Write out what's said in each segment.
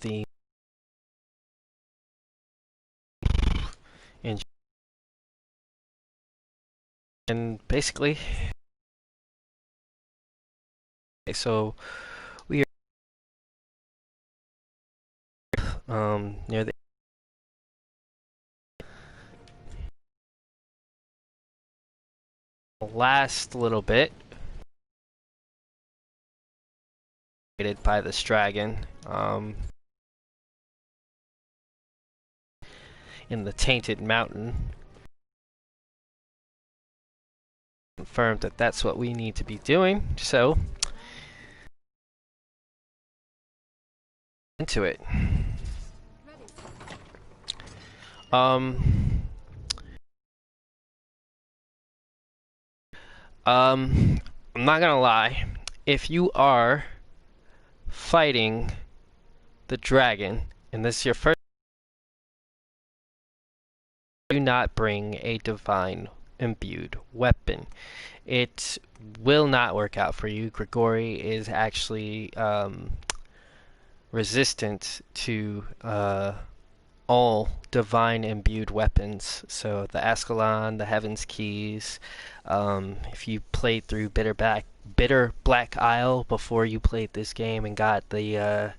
the and basically, so we are near the last little bit by this dragon in the Tainted Mountain. Confirmed that that's what we need to be doing, so into it. I'm not gonna lie, if you are fighting the dragon and this is your first, do not bring a divine imbued weapon. It will not work out for you. Grigori is actually resistant to all divine imbued weapons. So the Ascalon, the Heaven's Keys. If you played through Bitter Black Isle before you played this game and got the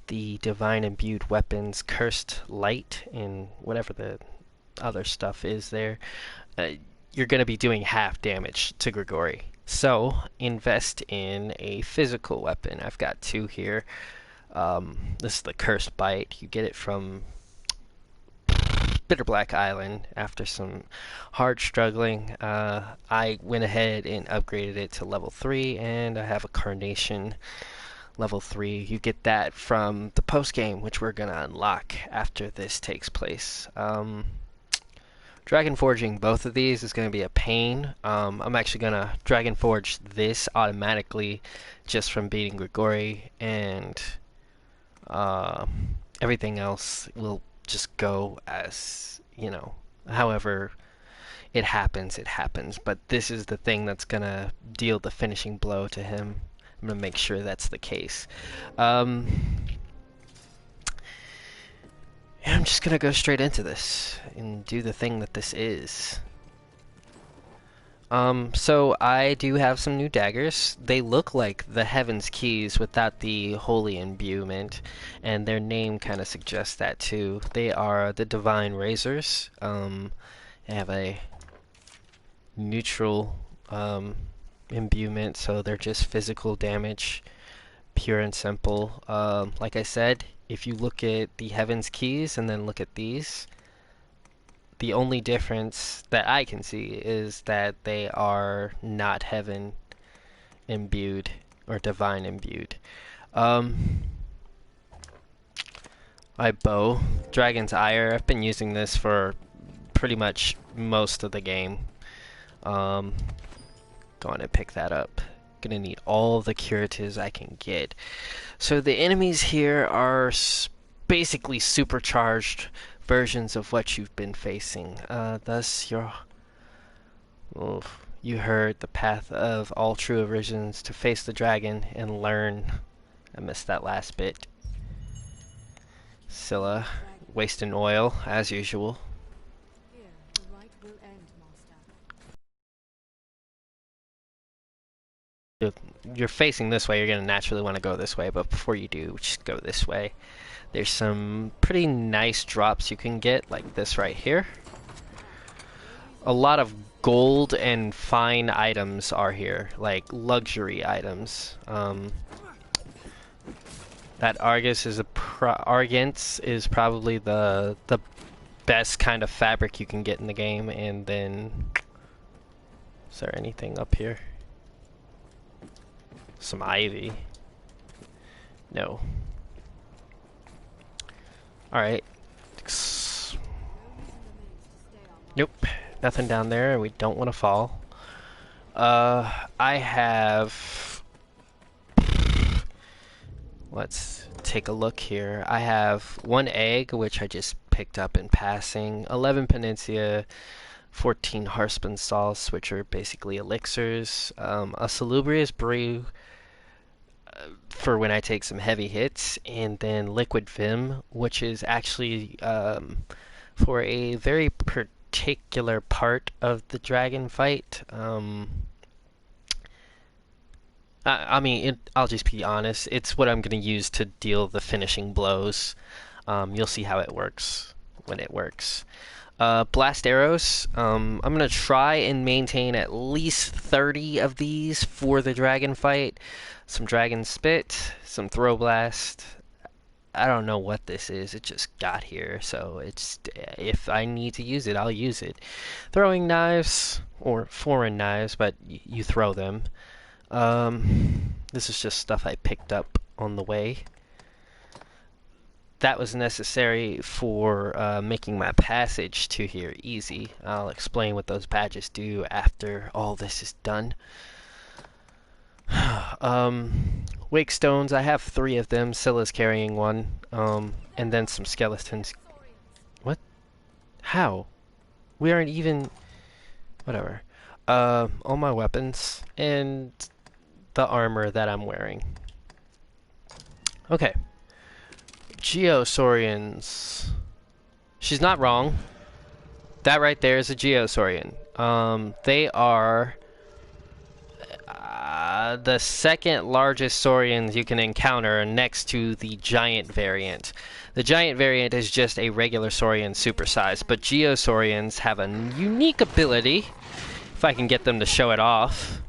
divine imbued weapons, Cursed Light, and whatever the other stuff is there, you're going to be doing half damage to Grigori. So invest in a physical weapon. I've got two here. This is the Cursed Bite. You get it from Bitter Black Island after some hard struggling. I went ahead and upgraded it to level 3, and I have a Carnation level 3. You get that from the post game, which we're going to unlock after this takes place. Dragon Forging both of these is going to be a pain. I'm actually going to Dragon Forge this automatically just from beating Grigori, and everything else will just go as, you know, however it happens, it happens. But this is the thing that's going to deal the finishing blow to him. I'm going to make sure that's the case. I'm just going to go straight into this and do the thing that this is. So I do have some new daggers. They look like the Heaven's Keys without the holy imbuement, and their name kind of suggests that too. They are the Divine Razors. They have a neutral imbuement, so they're just physical damage, pure and simple. Like I said, if you look at the Heaven's Keys and then look at these, the only difference that I can see is that they are not heaven imbued or divine imbued. My bow, Dragon's Ire, I've been using this for pretty much most of the game. Go on and pick that up. Gonna need all the curatives I can get. So the enemies here are basically supercharged versions of what you've been facing. Thus, you heard the path of all true Arisens to face the dragon and learn. I missed that last bit. Scylla, wasting oil as usual. You're facing this way, you're going to naturally want to go this way, but before you do, just go this way. There's some pretty nice drops you can get, like this right here. A lot of gold and fine items are here, like luxury items. That Argents is probably the best kind of fabric you can get in the game. And then, is there anything up here? Some ivy. No. Alright. Nope. Nothing down there, and we don't want to fall. I have... Let's take a look here. I have 1 egg, which I just picked up in passing. 11 Peninsula. 14 Harspin salts, which are basically elixirs. A salubrious brew. for when I take some heavy hits, and then liquid vim, which is actually for a very particular part of the dragon fight. I mean, I'll just be honest. It's what I'm going to use to deal the finishing blows. You'll see how it works when it works. Blast arrows. I'm going to try and maintain at least 30 of these for the dragon fight. Some dragon spit, some throw blast. I don't know what this is. It just got here, so it's if I need to use it, I'll use it. Throwing knives, or foreign knives, but you throw them. This is just stuff I picked up on the way. That was necessary for making my passage to here easy. I'll explain what those badges do after all this is done. Wake stones, I have 3 of them. Scylla's carrying one. And then some skeletons. What? How? We aren't even... Whatever. All my weapons and the armor that I'm wearing. Okay. Geosaurians. She's not wrong. That right there is a Geosaurian. They are the second largest saurians you can encounter next to the giant variant. The giant variant is just a regular saurian supersized, but Geosaurians have a unique ability, if I can get them to show it off.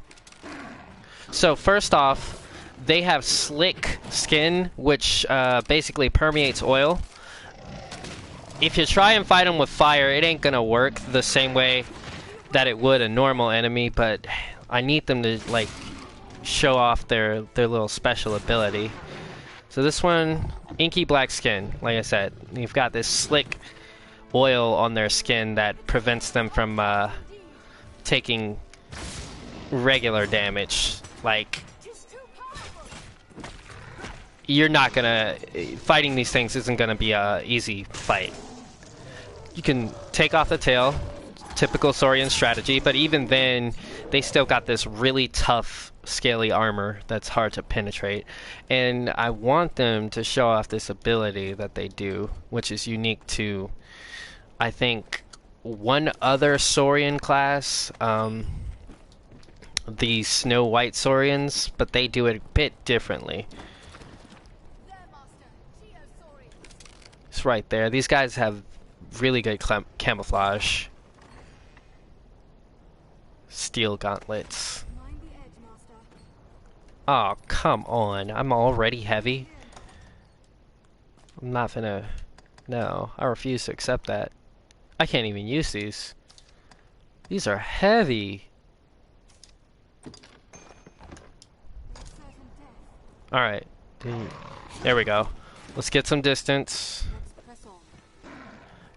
So first off, they have slick skin, which basically permeates oil. If you try and fight them with fire, it ain't gonna work the same way that it would a normal enemy, but I need them to like show off their little special ability. So this one, inky black skin, like I said. You've got this slick oil on their skin that prevents them from taking regular damage. Like, you're not gonna... Fighting these things isn't gonna be a easy fight. You can take off the tail, typical saurian strategy, but even then, they still got this really tough, scaly armor that's hard to penetrate. And I want them to show off this ability that they do, which is unique to, I think, one other saurian class, the Snow White saurians, but they do it a bit differently. It's right there. These guys have really good camouflage. Steel gauntlets. Oh, come on. I'm already heavy. I'm not gonna... No, I refuse to accept that. I can't even use these. These are heavy. Alright. There we go. Let's get some distance.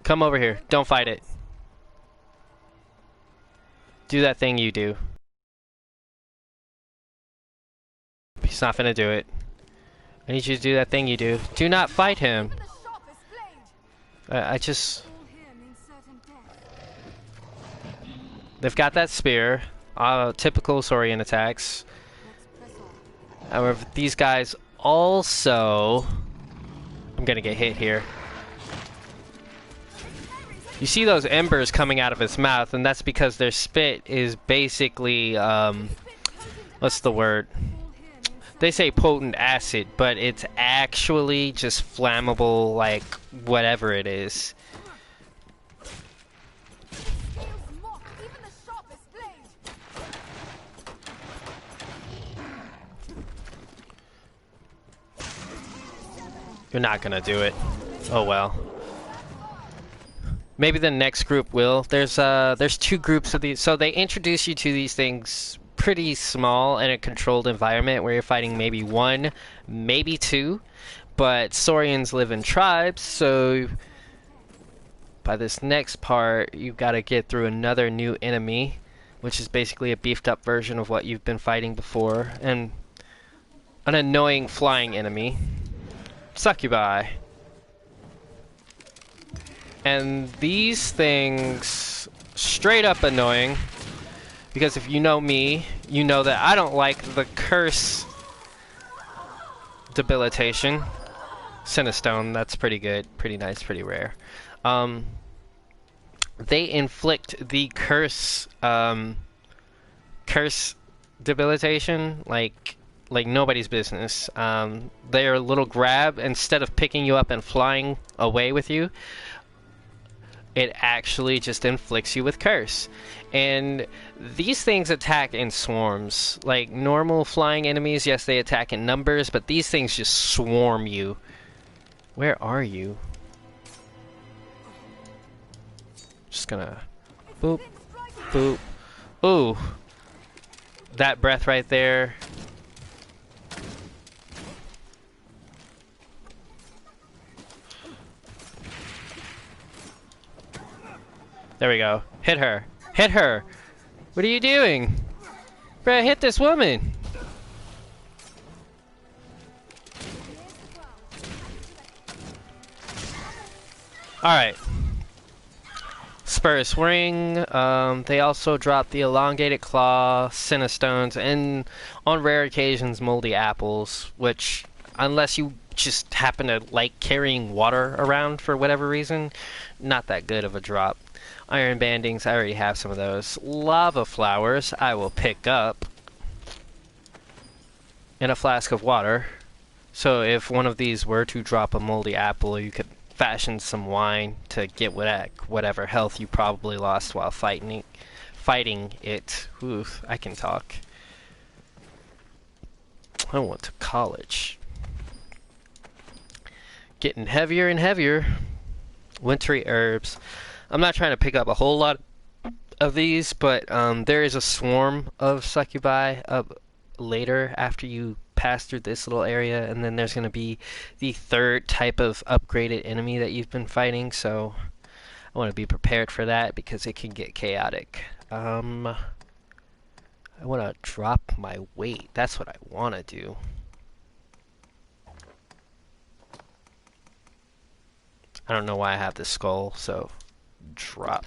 Come over here. Don't fight it. Do that thing you do. He's not gonna do it. I need you to do that thing you do. Do not fight him. I just... They've got that spear. Typical saurian attacks. However, these guys also... I'm gonna get hit here. You see those embers coming out of his mouth, and that's because their spit is basically, what's the word? They say potent acid, but it's actually just flammable, like, whatever it is. You're not gonna do it. Oh well. Maybe the next group will. There's 2 groups of these. So they introduce you to these things pretty small in a controlled environment where you're fighting maybe 1, maybe 2. But saurians live in tribes, so by this next part, you've got to get through another new enemy, which is basically a beefed up version of what you've been fighting before, and an annoying flying enemy. Succubi. And these things, straight up annoying, because if you know me, you know that I don't like the curse debilitation. Cinestone, that's pretty good, pretty nice, pretty rare. They inflict the curse debilitation like nobody's business. Their little grab, instead of picking you up and flying away with you, it actually just inflicts you with curse. And these things attack in swarms. Like normal flying enemies, yes, they attack in numbers, but these things just swarm you. Where are you? Just gonna boop, boop. Ooh, that breath right there. There we go. Hit her. Hit her. What are you doing? Bruh, hit this woman. Alright. Spurs Ring. They also drop the Elongated Claw, Cinestones, and on rare occasions, Moldy Apples, which, unless you just happen to like carrying water around for whatever reason, not that good of a drop. Iron Bandings, I already have some of those. Lava Flowers, I will pick up. And a flask of water. So if one of these were to drop a Moldy Apple, you could fashion some wine to get whatever health you probably lost while fighting it. Oof, I can talk. I went to college. Getting heavier and heavier. Wintry herbs. I'm not trying to pick up a whole lot of these, but there is a swarm of succubi up later after you pass through this little area, and then there's going to be the third type of upgraded enemy that you've been fighting, so I want to be prepared for that because it can get chaotic. I want to drop my weight. That's what I want to do. I don't know why I have this skull, so drop.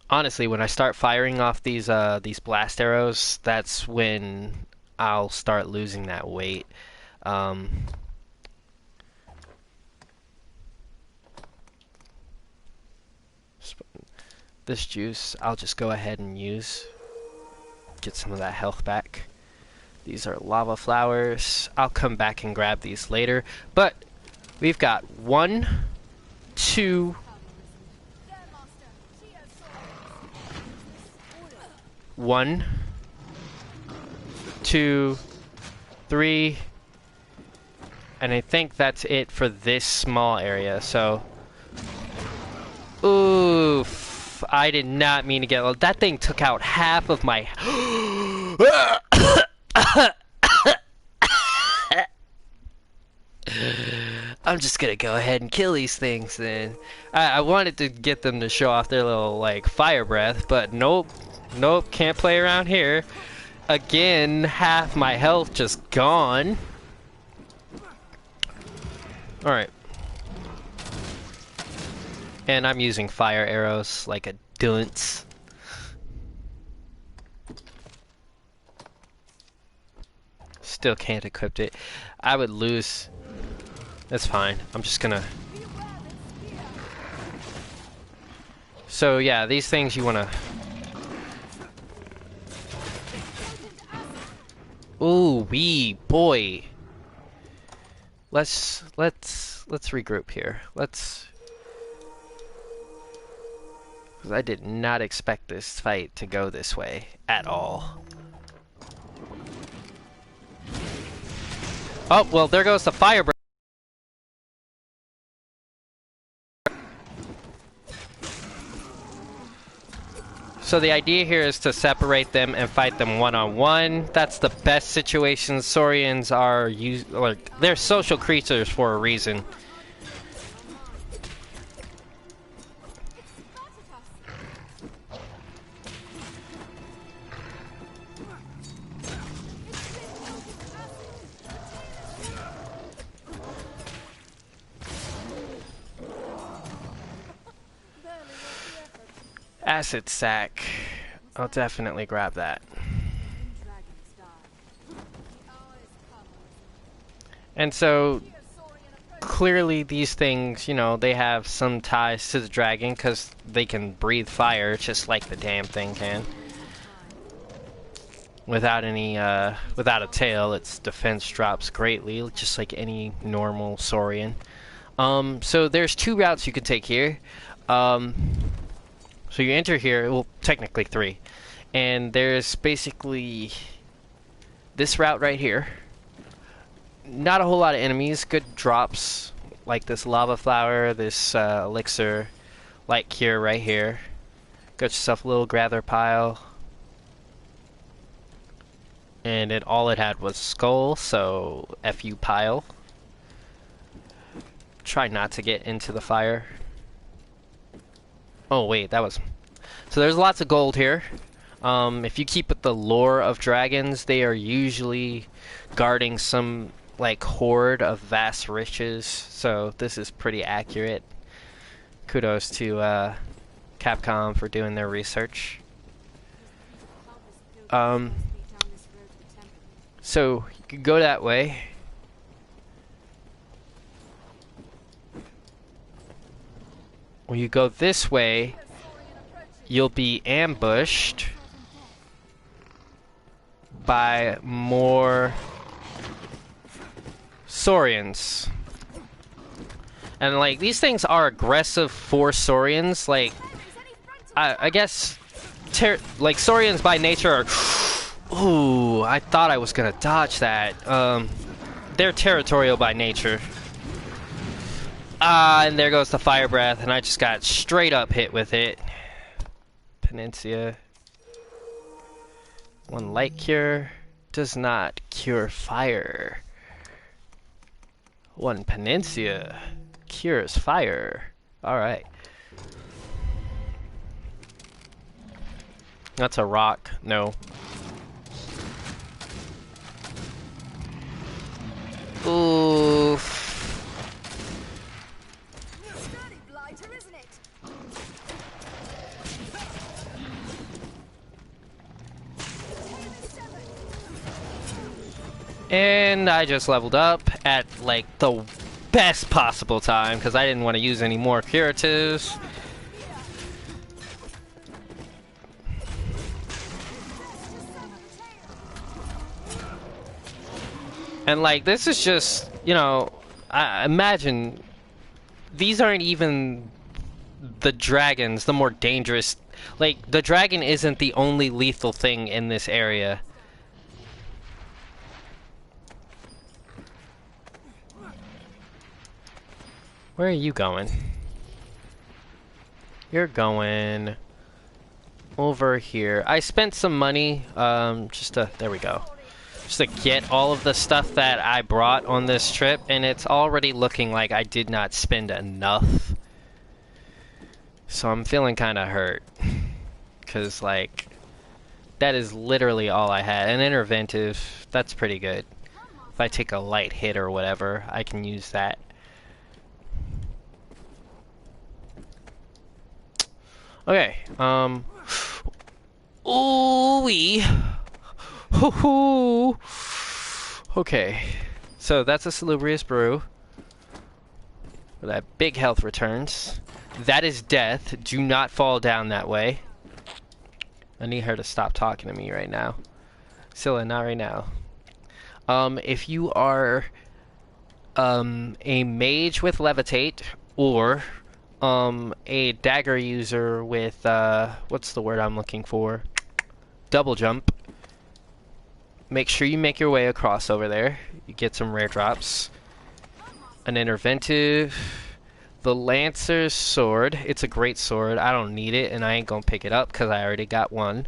Honestly, when I start firing off these blast arrows, that's when I'll start losing that weight. This juice, I'll just go ahead and use. Get some of that health back. These are lava flowers. I'll come back and grab these later. But we've got 1, 2, 1, 2, 3, and I think that's it for this small area. So, oof, I did not mean to get that thing took out half of my. I'm just gonna go ahead and kill these things then. I wanted to get them to show off their little like fire breath, but nope. Nope, can't play around here. Again, half my health just gone. Alright. And I'm using fire arrows like a dunce. Still can't equip it. I would lose. That's fine. I'm just gonna... So yeah, these things you wanna... Ooh, wee boy. Let's regroup here. Because I did not expect this fight to go this way at all. Oh, well, there goes the fire breath. So the idea here is to separate them and fight them one-on-one. That's the best situation. Saurians are they're social creatures for a reason. Acid sac. I'll definitely grab that. And so, clearly these things, you know, they have some ties to the dragon because they can breathe fire just like the damn thing can. Without without a tail, its defense drops greatly, just like any normal saurian. So there's two routes you could take here. So you enter here, well, technically three. And there's basically this route right here. Not a whole lot of enemies, good drops, like this lava flower, this elixir, light cure right here. Got yourself a little gather pile. And all it had was skull, so FU pile. Try not to get into the fire. Oh wait, that was... So there's lots of gold here. If you keep with the lore of dragons, they are usually guarding some like horde of vast riches, so this is pretty accurate. Kudos to Capcom for doing their research. So you could go that way. When you go this way, you'll be ambushed by more saurians. And like these things are aggressive for saurians. Like I guess like saurians by nature are ooh, I thought I was gonna dodge that. They're territorial by nature. And there goes the fire breath, and I just got straight up hit with it. Peninsula. One light cure does not cure fire. One Peninsula cures fire. Alright. That's a rock. No. Oof. And I just leveled up at like the best possible time because I didn't want to use any more curatives. And like this is just, you know, I imagine these aren't even the dragons, the more dangerous. Like the dragon isn't the only lethal thing in this area. Where are you going? You're going over here. I spent some money, just to, there we go. Just to get all of the stuff that I brought on this trip, and it's already looking like I did not spend enough. So I'm feeling kind of hurt. Because, like, that is literally all I had. An interventive, that's pretty good. If I take a light hit or whatever, I can use that. Okay, ooh-wee. Hoo-hoo. Okay, so that's a salubrious brew. Where that big health returns. That is death. Do not fall down that way. I need her to stop talking to me right now. Scylla, not right now. If you are a mage with levitate, or a dagger user with, what's the word I'm looking for? Double jump. Make sure you make your way across over there. You get some rare drops. An interventive. The Lancer's sword. It's a great sword. I don't need it, and I ain't gonna pick it up because I already got one.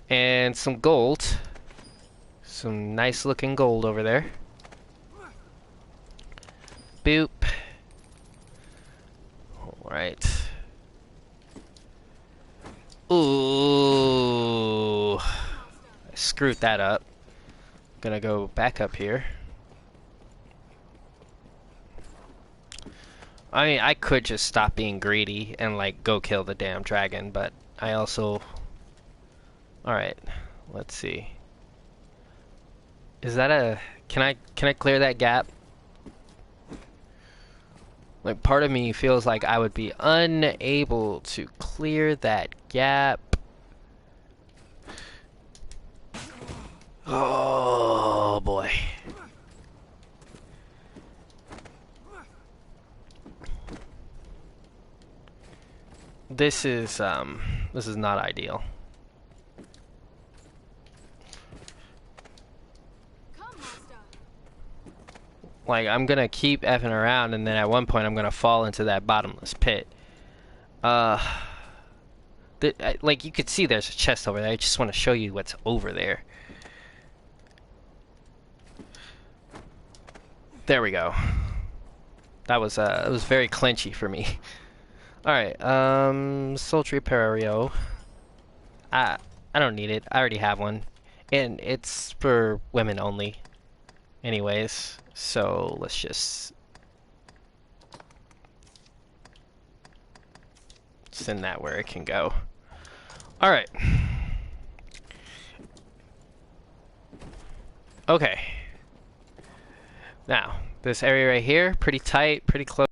And some gold. Some nice looking gold over there. Boop. Alright. Ooh. I screwed that up. Gonna go back up here. I mean, I could just stop being greedy and, like, go kill the damn dragon, but I also Alright, let's see. Is that a... Can I clear that gap? Like, part of me feels like I would be unable to clear that gap. Oh, boy. This is not ideal. Like, I'm gonna keep effing around, and then at one point I'm gonna fall into that bottomless pit. Like, you could see there's a chest over there. I just want to show you what's over there. There we go. That was it was very clinchy for me. Alright, sultry Perio. I don't need it. I already have one. And it's for women only. Anyways, so let's just send that where it can go. Alright. Okay. Now, this area right here, pretty tight, pretty close.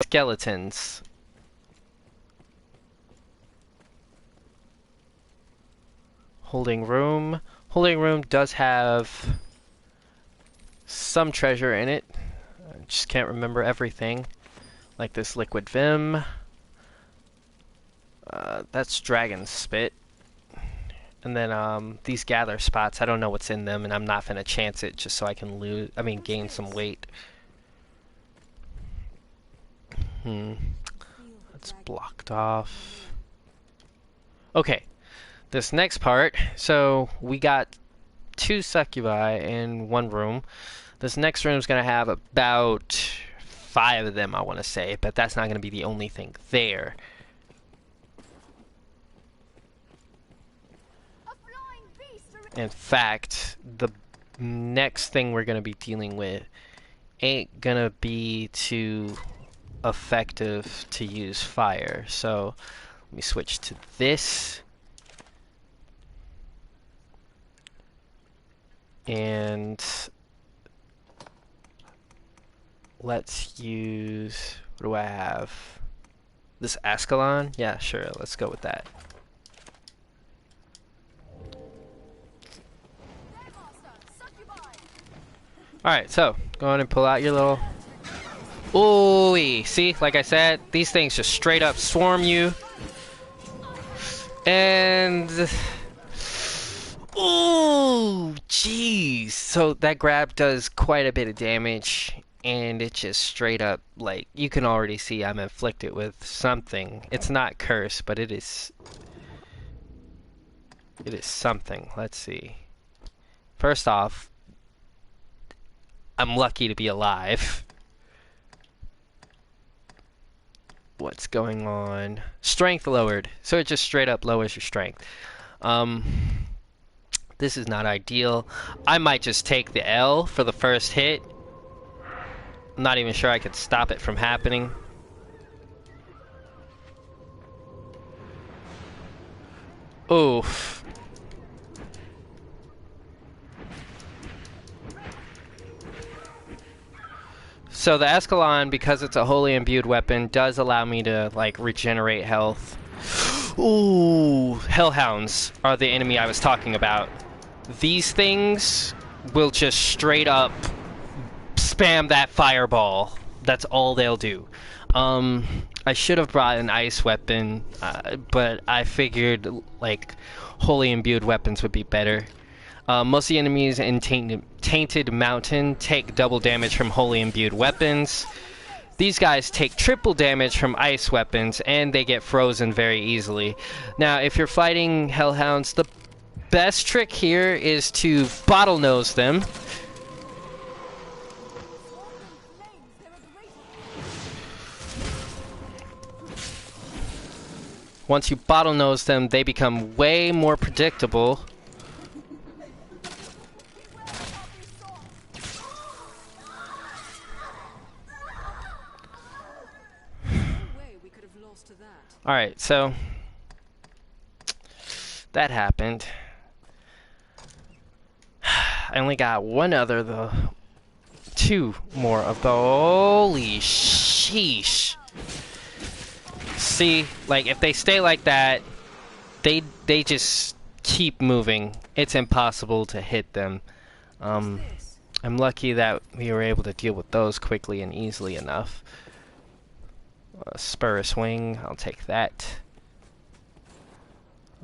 Skeletons. Holding room. Holding room does have some treasure in it. I just can't remember everything. Like this liquid vim. That's dragon spit. And then these gather spots, I don't know what's in them, and I'm not gonna chance it just so I can gain some weight. That's blocked off. Okay, this next part, so we got 2 succubi in one room. This next room is gonna have about 5 of them, I want to say, but that's not gonna be the only thing there. In fact, the next thing we're going to be dealing with ain't going to be too effective to use fire. So, let me switch to this. And let's use... What do I have? This Ascalon? Yeah, sure, let's go with that. Alright, so, go ahead and pull out your little... Ooh-wee! See, like I said, these things just straight up swarm you. And... Ooh, jeez! So, that grab does quite a bit of damage, and it just straight up, like, you can already see I'm inflicted with something. It's not curse, but it is... It is something. Let's see. First off, I'm lucky to be alive. What's going on? Strength lowered. So it just straight up lowers your strength. This is not ideal. I might just take the L for the first hit. I'm not even sure I could stop it from happening. Oof. So the Escalon, because it's a holy imbued weapon, does allow me to, like, regenerate health. Ooh, Hellhounds are the enemy I was talking about. These things will just straight up spam that fireball. That's all they'll do. I should have brought an ice weapon, but I figured, like, holy imbued weapons would be better. Most of the enemies in Tainted Mountain take double damage from holy imbued weapons. These guys take triple damage from ice weapons, and they get frozen very easily. Now, if you're fighting Hellhounds, the best trick here is to bottlenose them. Once you bottlenose them, they become way more predictable. Alright, so that happened. I only got one other, though. Two more of the... Holy sheesh. See, like, if they stay like that, they just keep moving. It's impossible to hit them. I'm lucky that we were able to deal with those quickly and easily enough. Spur a swing, I'll take that.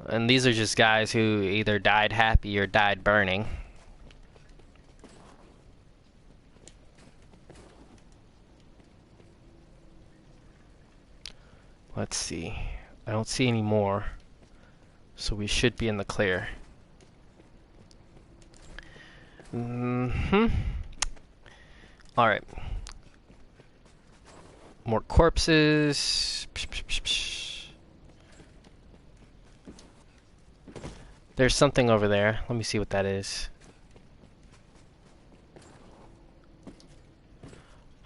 And these are just guys who either died happy or died burning. Let's see. I don't see any more. So we should be in the clear. Alright. More corpses. There's something over there. Let me see what that is.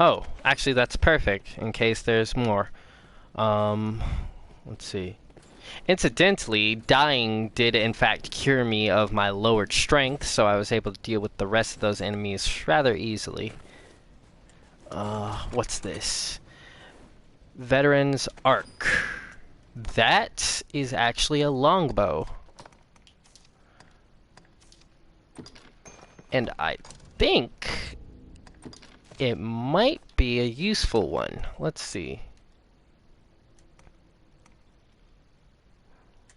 Oh, actually that's perfect in case there's more. Let's see. Incidentally, dying did in fact cure me of my lowered strength, so I was able to deal with the rest of those enemies rather easily. What's this? Veteran's Arc. That is actually a longbow. And I think it might be a useful one. Let's see.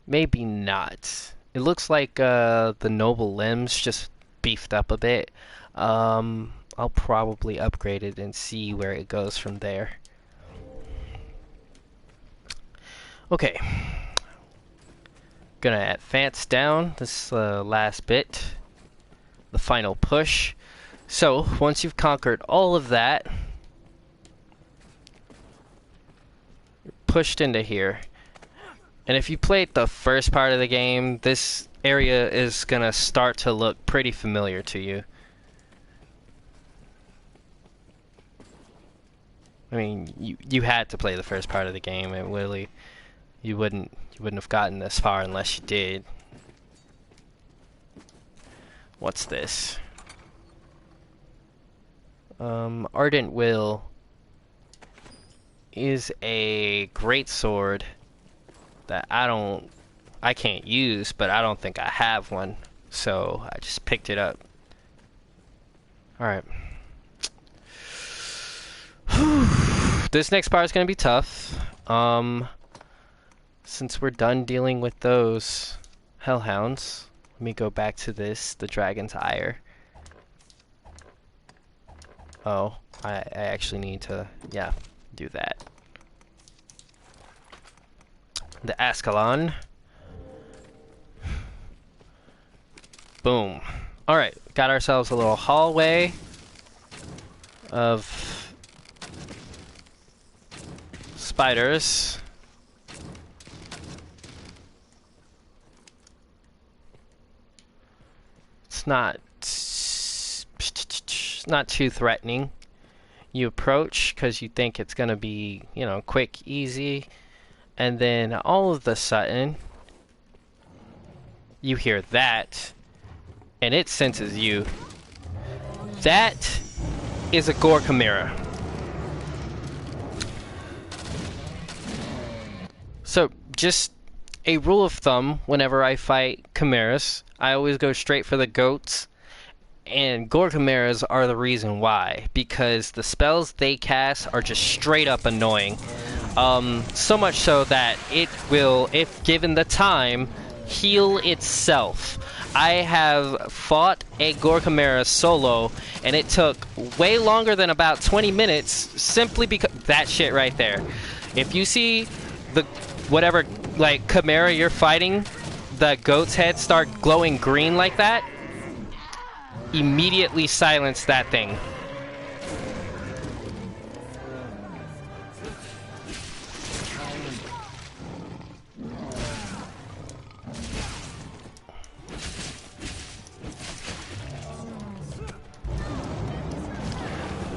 Maybe not. It looks like the noble limbs just beefed up a bit. I'll probably upgrade it and see where it goes from there. Okay. Gonna advance down this last bit. The final push. So, once you've conquered all of that, you're pushed into here. And if you played the first part of the game, this area is gonna start to look pretty familiar to you. I mean, you had to play the first part of the game. It literally, you wouldn't have gotten this far unless you did. What's this? Ardent Will is a great sword that I can't use, but I don't think I have one, so I just picked it up. Alright. This next part is going to be tough. Since we're done dealing with those hellhounds, let me go back to this, the Dragon's Ire. Oh, I actually need to, yeah, do that. The Ascalon. Boom. Alright, got ourselves a little hallway of spiders. It's not too threatening. You approach because you think it's gonna be, you know, quick, easy. And then all of a sudden, you hear that, and it senses you. That is a Gore Chimera. So, just a rule of thumb, whenever I fight chimeras, I always go straight for the goats. And Gore Chimeras are the reason why, because the spells they cast are just straight up annoying. So much so that it will, if given the time, heal itself. I have fought a Gore Chimera solo, and it took way longer than about 20 minutes, simply because that shit right there. If you see the whatever like Chimera you're fighting, the goat's head start glowing green like that, immediately silence that thing.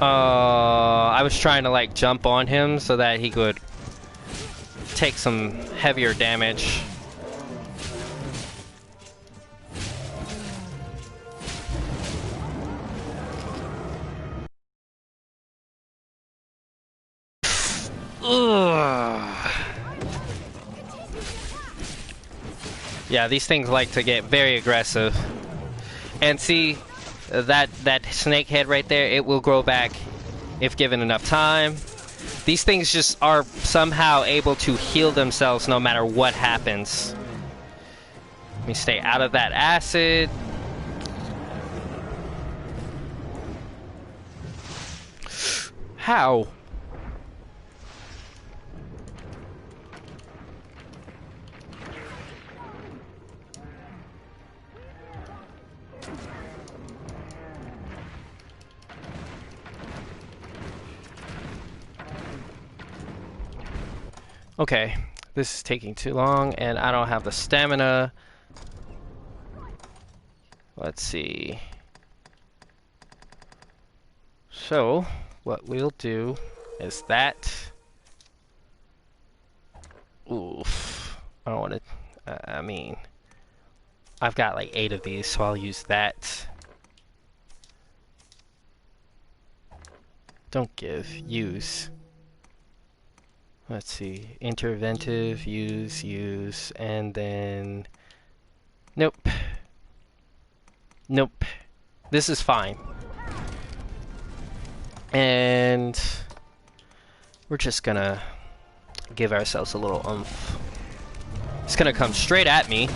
I was trying to like jump on him so that he could take some heavier damage. Yeah, these things like to get very aggressive. And see, that snake head right there, it will grow back if given enough time. These things just are somehow able to heal themselves no matter what happens. Let me stay out of that acid. How? Okay, this is taking too long, and I don't have the stamina. Let's see. So, what we'll do is that. Oof. I don't want to. I mean, I've got like 8 of these, so I'll use that. Don't give. Use. Let's see. Interventive, use, and then... Nope. Nope. This is fine. And... we're just gonna give ourselves a little oomph. It's gonna come straight at me.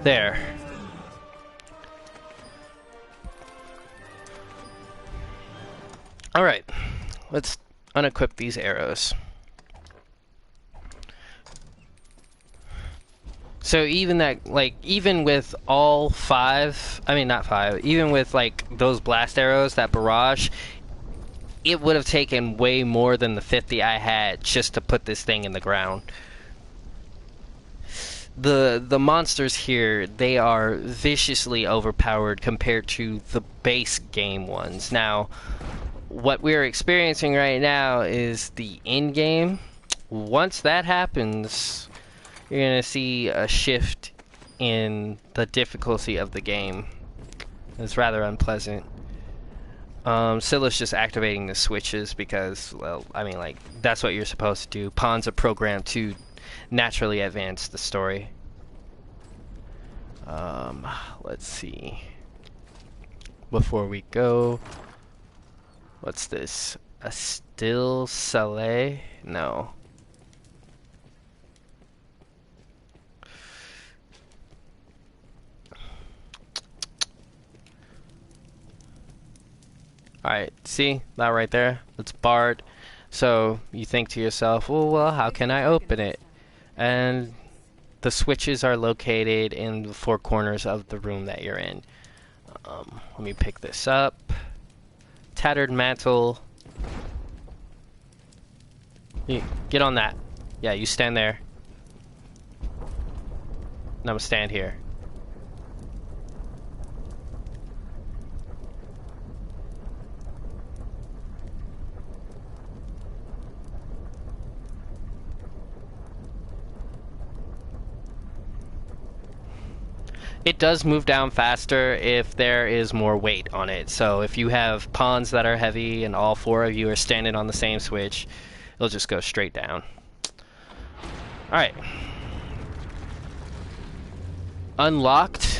There. Alright, let's unequip these arrows. So even that, like, even with all 5, I mean not 5, even with like those blast arrows, that barrage, it would have taken way more than the 50 I had just to put this thing in the ground. The monsters here, they are viciously overpowered compared to the base game ones. Now, what we're experiencing right now is the end game. Once that happens, you're gonna see a shift in the difficulty of the game. It's rather unpleasant. Scylla's just activating the switches because, well, I mean, like, that's what you're supposed to do. Pawns are programmed to naturally advance the story. Let's see. Before we go, what's this? A still Saleh? No. Alright, see? That right there? That's barred. So, you think to yourself, well, how can I open it? And the switches are located in the 4 corners of the room that you're in. Let me pick this up. Tattered mantle. Get on that. Yeah, you stand there. And I'm gonna stand here. It does move down faster if there is more weight on it. So if you have pawns that are heavy and all 4 of you are standing on the same switch, it'll just go straight down. Alright. Unlocked.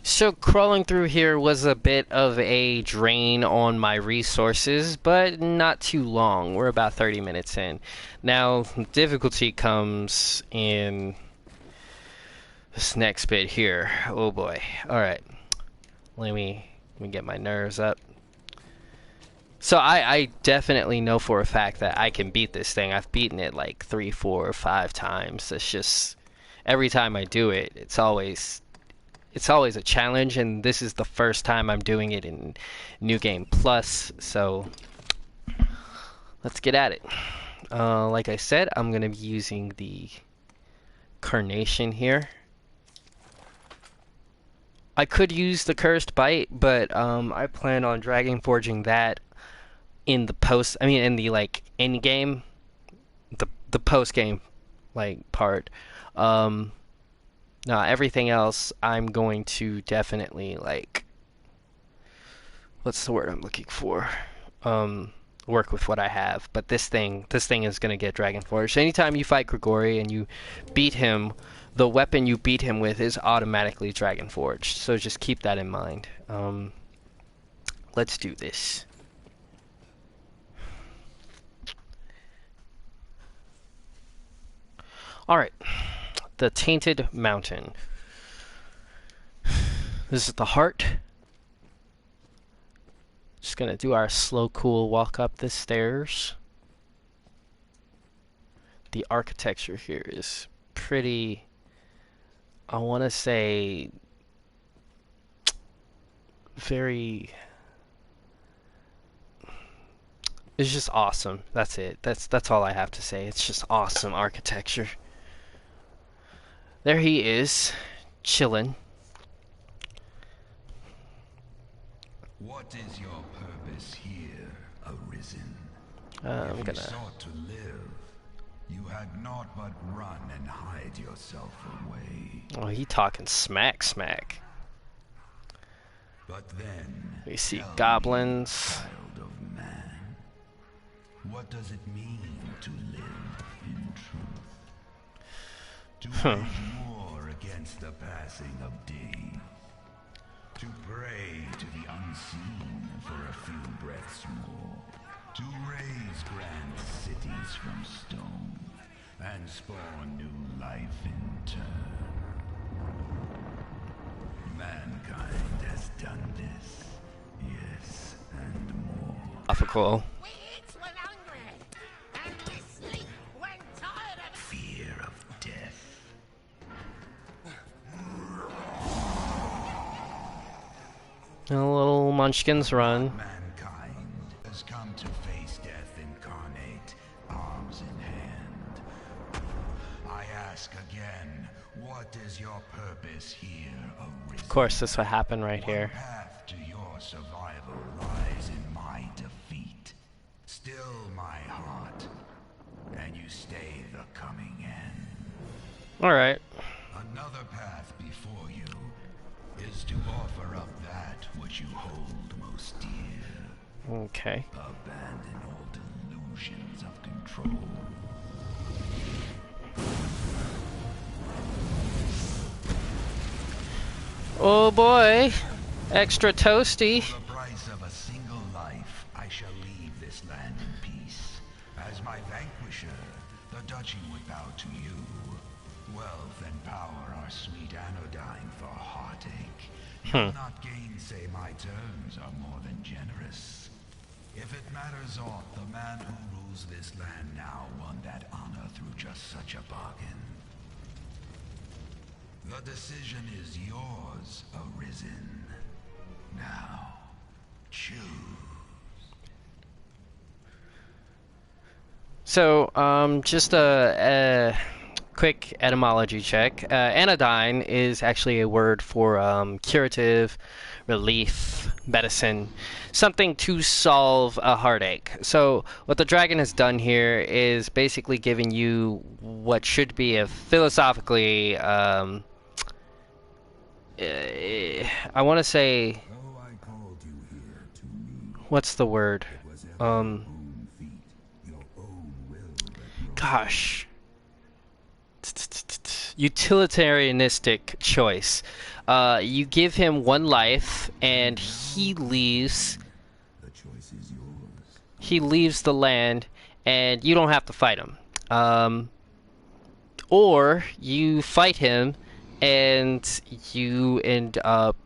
So crawling through here was a bit of a drain on my resources, but not too long. We're about 30 minutes in. Now, difficulty comes in this next bit here. Oh boy. Alright. Let me get my nerves up. So I definitely know for a fact that I can beat this thing. I've beaten it like 3, 4, 5 times. It's just, every time I do it, it's always a challenge, and this is the first time I'm doing it in New Game Plus, so let's get at it. Like I said, I'm going to be using the Carnation here. I could use the Cursed Bite, but I plan on Dragon Forging that in the in the like end game, the post game like part. Now everything else I'm going to definitely like what's the word I'm looking for? Work with what I have. But this thing is gonna get Dragon Forge. Anytime you fight Grigori and you beat him, the weapon you beat him with is automatically Dragon Forged. So just keep that in mind. Let's do this. Alright. The Tainted Mountain. This is the heart. Just gonna do our slow, cool walk up the stairs. The architecture here is pretty, I want to say, very, it's just awesome. That's it. That's all I have to say. It's just awesome architecture. There he is, chillin'. What is your purpose here, Arisen? I'm if gonna. you sought to live, you had naught but run and hide yourself away. Oh, he talking smack. But then We see tell goblins. me, child of man, what does it mean to live in truth? To wage war against the passing of day. To pray to the unseen for a few breaths more. To raise grand cities from stone and spawn new life in turn. Mankind has done this, yes, and more. Topical. We eat when hungry, and we sleep when tired and Fear of death. A little munchkins run. Mankind has come to face death incarnate, arms in hand. I ask again, what is your purpose here, Arisen? Of course, this would happen right What here. path to your survival lies in my defeat. Still my heart, and you stay the coming end. Alright. Another path before you is to offer up that which you hold most dear. Okay. Abandon all delusions of control. Oh boy. Extra toasty. For the price of a single life, I shall leave this land in peace. As my vanquisher, the duchy would bow to you. Wealth and power are sweet anodyne for heartache. You'll not gainsay my terms are more than generous. If it matters aught, the man who rules this land now won that honor through just such a bargain. The decision is yours, Arisen. Now, choose. So, just a quick etymology check. Anodyne is actually a word for curative, relief, medicine, something to solve a heartache. So what the dragon has done here is basically giving you what should be a philosophically, I want to say, what's the word? Gosh. Utilitarianistic choice. You give him one life, and he leaves. The choice is yours. He leaves the land, and you don't have to fight him. Or you fight him, and you end up,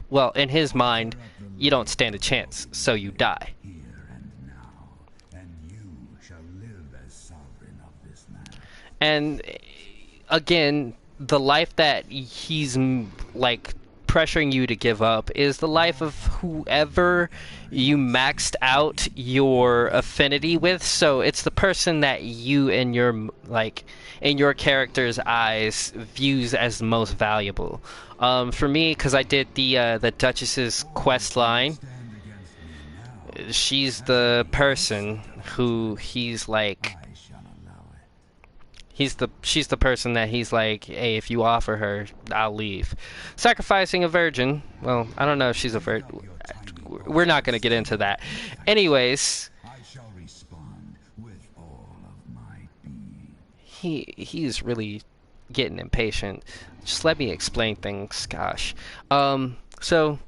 well, in his mind, you don't stand a chance, so you die. Here and now, and you shall live as sovereign of this land. And again, the life that he's like pressuring you to give up is the life of whoever you maxed out your affinity with. So it's the person that you in your character's eyes views as most valuable. For me, because I did the Duchess's quest line, she's the person who he's like. She's the person that he's like, hey, if you offer her, I'll leave. Sacrificing a virgin. Well, I don't know if she's a virgin. we're not going to get into that. Anyways, I shall respond with all of my being. he's really getting impatient. Just let me explain things, gosh. So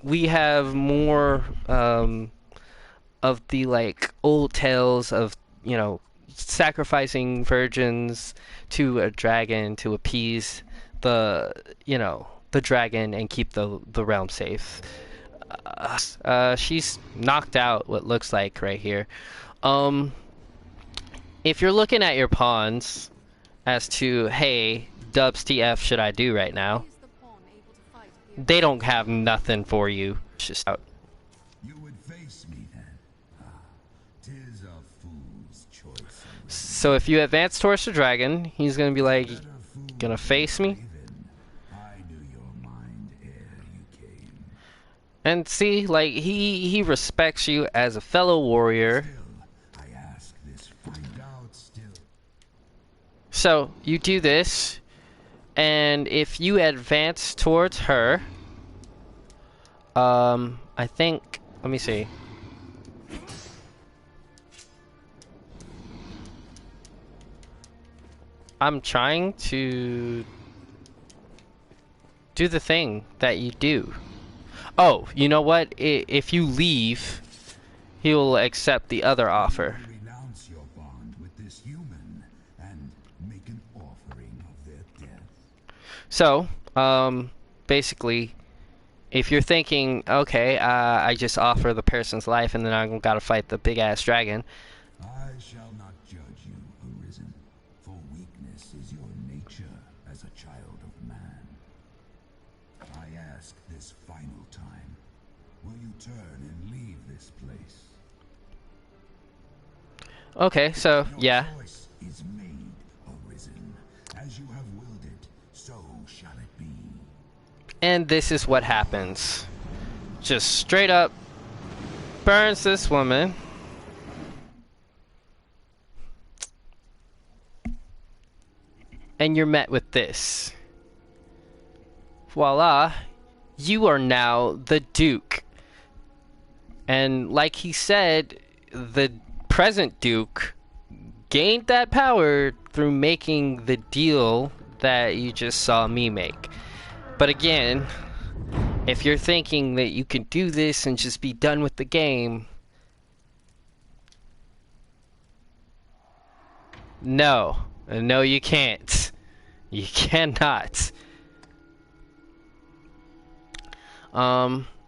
we have more of the like old tales of, you know, sacrificing virgins to a dragon to appease the, you know, the dragon and keep the realm safe. She's knocked out, what looks like right here. Um, if you're looking at your pawns as to, hey, dubs TF should I do right now? They don't have nothing for you. It's just out. You would face me then. Ah, 'tis a fool's choice. So if you advance towards the dragon, he's gonna be like, Better fool gonna face me. Raven. I knew your mind ere you came. And see, like he respects you as a fellow warrior. Still, I ask this, find out still. So you do this, and if you advance towards her, I think, let me see. I'm trying to do the thing that you do. Oh, you know what? If you leave, he will accept the other offer. Renounce your bond with this human and make an offering of their death. So, basically, if you're thinking, okay, I just offer the person's life and then I gotta fight the big ass dragon. I shall not judge you, Arisen, for weakness is your nature as a child of man. I ask this final time, will you turn and leave this place? Okay, so, Your yeah. choice is made, Arisen. As you have willed it, so shall it be. And this is what happens. Just straight up burns this woman. And you're met with this. Voila, you are now the Duke. And like he said, the present Duke gained that power through making the deal that you just saw me make. But again, if you're thinking that you can do this and just be done with the game, no. No, you can't. You cannot.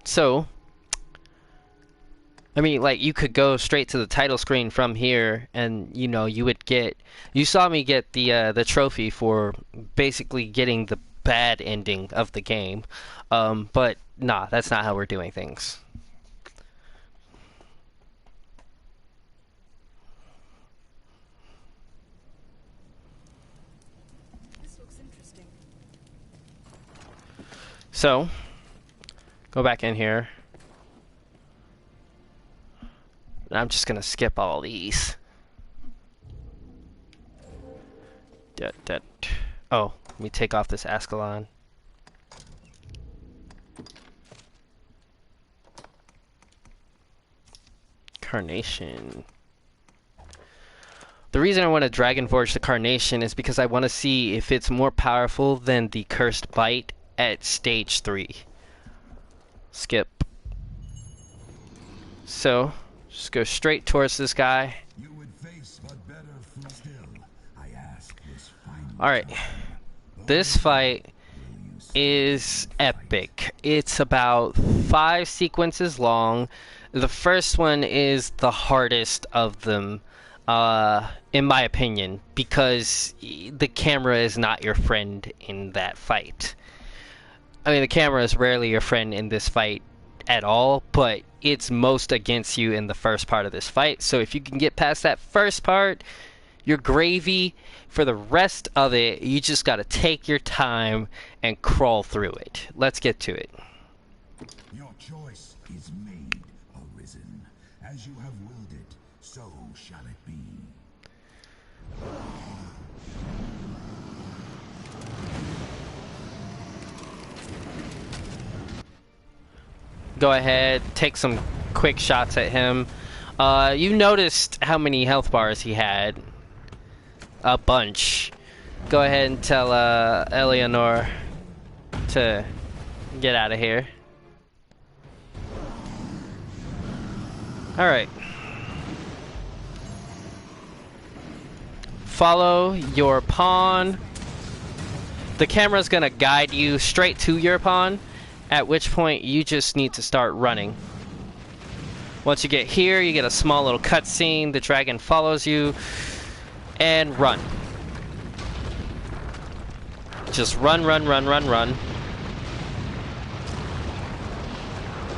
So, I mean, like, you could go straight to the title screen from here, and, you know, you would get... You saw me get the trophy for basically getting the bad ending of the game. But, nah, that's not how we're doing things. This looks interesting. So, go back in here. I'm just gonna skip all these. Oh, let me take off this Ascalon. Carnation. The reason I want to Dragon Forge the Carnation is because I want to see if it's more powerful than the Cursed Bite at stage 3. Skip. So, just go straight towards this guy. You would face but better fool still. I ask this final Alright. This fight is epic. It's about 5 sequences long. The first one is the hardest of them, in my opinion, because the camera is not your friend in that fight. I mean, the camera is rarely your friend in this fight at all, but it's most against you in the first part of this fight. So if you can get past that first part, you're gravy. For the rest of it, you just gotta take your time and crawl through it. Let's get to it. Your choice is made, Arisen. As you have willed it, so shall it be. go ahead, take some quick shots at him. You noticed how many health bars he had. A bunch. Go ahead and tell Eleanor to get out of here. Alright. Follow your pawn. The camera's gonna guide you straight to your pawn, at which point you just need to start running. Once you get here, you get a small little cutscene. The dragon follows you, and run. Just run, run, run, run, run.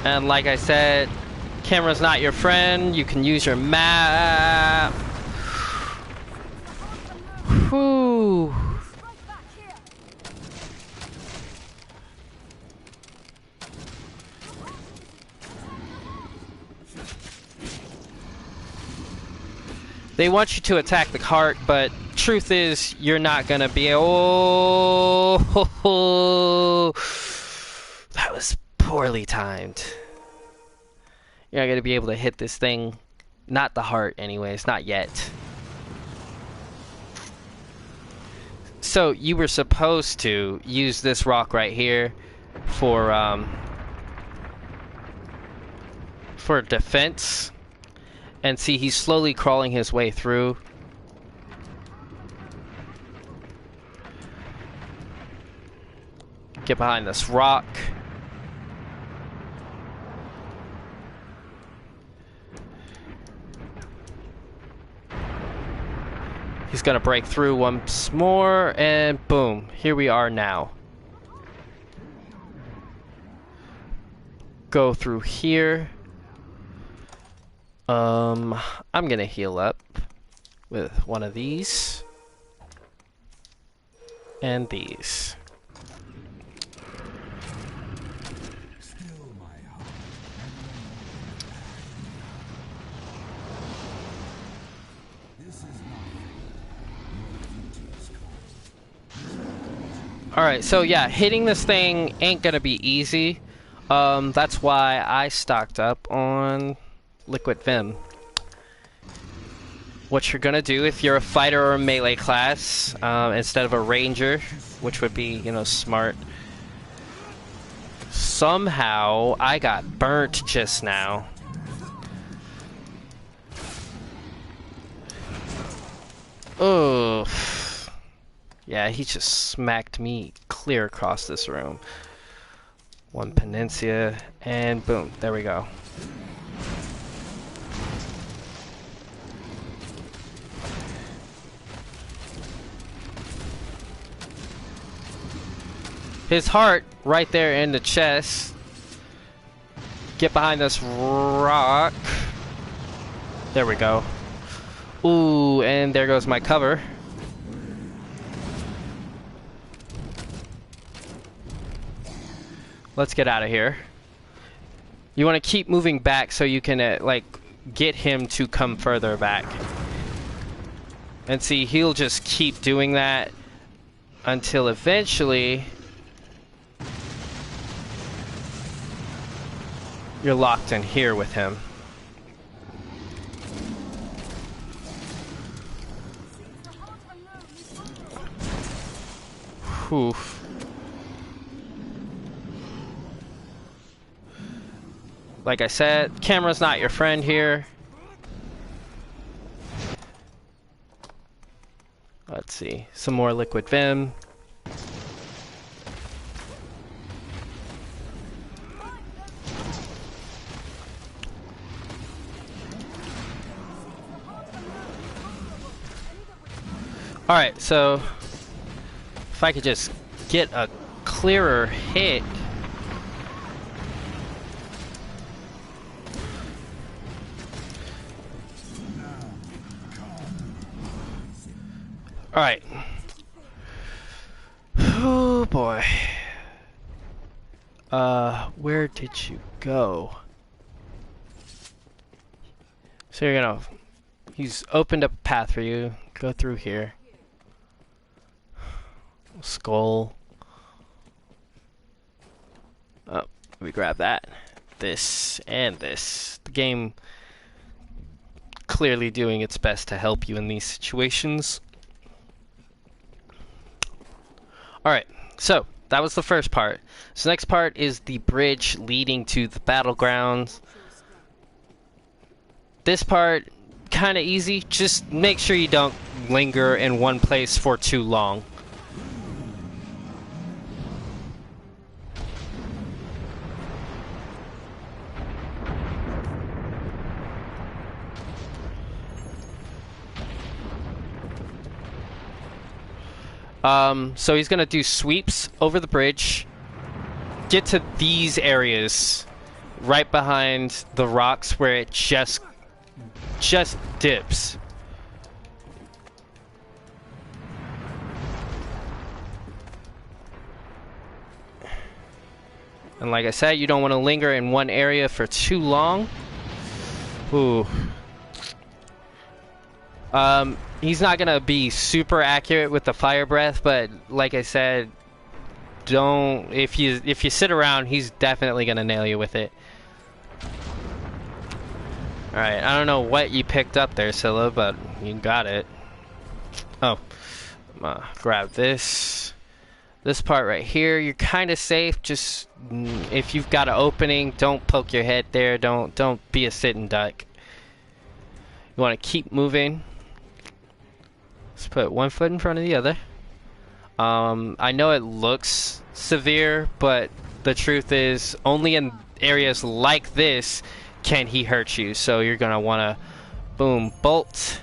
And like I said, camera's not your friend. You can use your map. Whew. They want you to attack the cart, but truth is, you're not gonna be. Oh, that was poorly timed. You're not gonna be able to hit this thing. Not the heart, anyways. Not yet. So you were supposed to use this rock right here for defense. And see, he's slowly crawling his way through. Get behind this rock. He's gonna break through once more, and boom, here we are now. Go through here. I'm gonna heal up with one of these and these. Alright, so yeah, hitting this thing ain't gonna be easy. That's why I stocked up on Liquid Vim. What you're gonna do if you're a fighter or a melee class, instead of a ranger, which would be, you know, smart. Somehow, I got burnt just now. Ugh. Yeah, he just smacked me clear across this room. One Peninsula, and boom, there we go. His heart right there in the chest. Get behind this rock. There we go. Ooh, and there goes my cover. Let's get out of here. You want to keep moving back so you can, like, get him to come further back. And see, he'll just keep doing that until eventually you're locked in here with him. Whew. Like I said, camera's not your friend here. Let's see, some more Liquid Vim. Alright, so if I could just get a clearer hit. Alright. Oh boy. Where did you go? So you're gonna... He's opened up a path for you. Go through here. Skull. Oh, we grab that. this, and this. The game clearly doing its best to help you in these situations. Alright, so that was the first part. So next part is the bridge leading to the battlegrounds. This part, kind of easy. Just make sure you don't linger in one place for too long. So he's gonna do sweeps over the bridge. Get to these areas right behind the rocks where it just dips. And like I said, you don't want to linger in one area for too long. Ooh. He's not gonna be super accurate with the fire breath, but like I said, don't if you sit around, he's definitely gonna nail you with it. Alright, I don't know what you picked up there, Scylla, but you got it. Oh, I'm gonna grab this. This part right here, you're kind of safe. Just if you've got an opening, don't poke your head there. Don't be a sitting duck. You want to keep moving. Let's put one foot in front of the other. I know it looks severe, but the truth is, only in areas like this can he hurt you. So you're gonna want to, boom, bolt.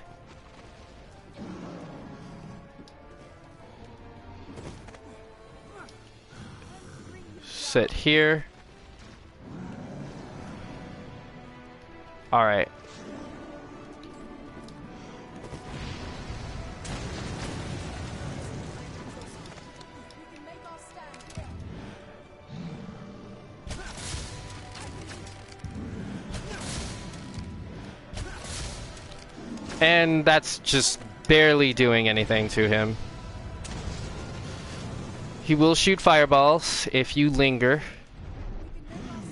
Sit here. All right. And that's just barely doing anything to him. He will shoot fireballs if you linger.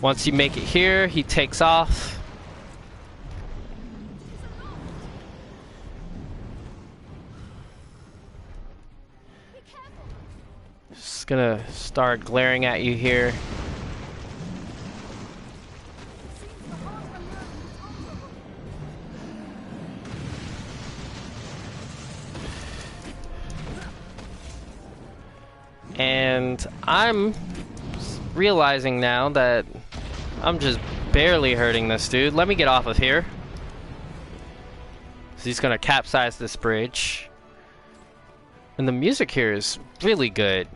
Once you make it here, he takes off. Just gonna start glaring at you here. And I'm realizing now that I'm just barely hurting this dude. Let me get off of here. So he's gonna capsize this bridge. And the music here is really good.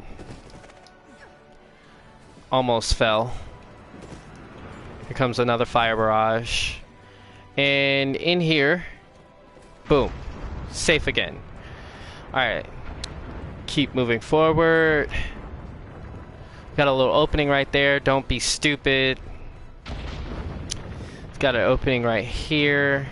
Almost fell. Here comes another fire barrage. And in here, boom, safe again. Alright. Keep moving forward. Got a little opening right there. Don't be stupid. Got an opening right here.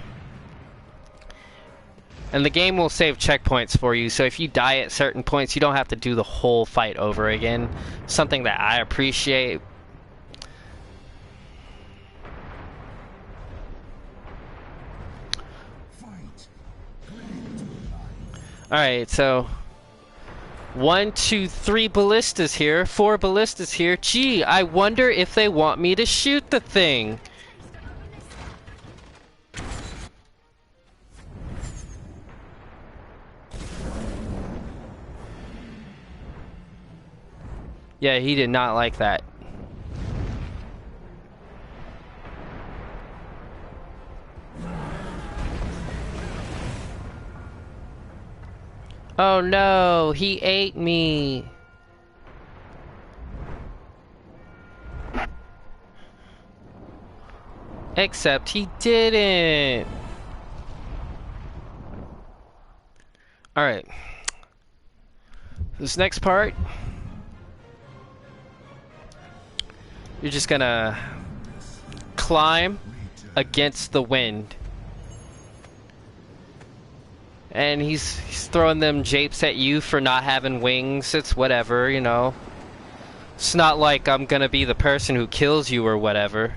And the game will save checkpoints for you, so if you die at certain points, you don't have to do the whole fight over again. Something that I appreciate. Alright, so 1, 2, 3 ballistas here, 4 ballistas here. Gee, I wonder if they want me to shoot the thing. Yeah, he did not like that. Oh no, he ate me. Except he didn't. Alright. This next part, you're just gonna climb against the wind. And he's throwing them japes at you for not having wings. It's whatever, you know. It's not like I'm gonna be the person who kills you or whatever.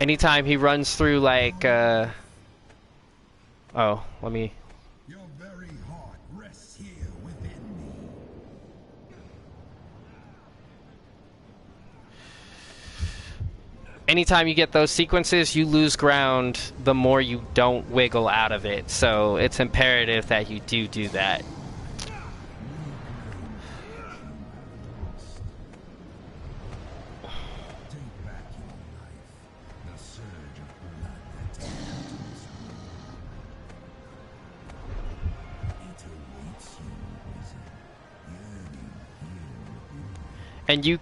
Anytime he runs through like oh, let me Your very heart rests here within me. anytime you get those sequences, you lose ground the more you don't wiggle out of it. So it's imperative that you do that. Take back your life. The surge of blood that enters it awaits you, wizard. Yearning here within. And you,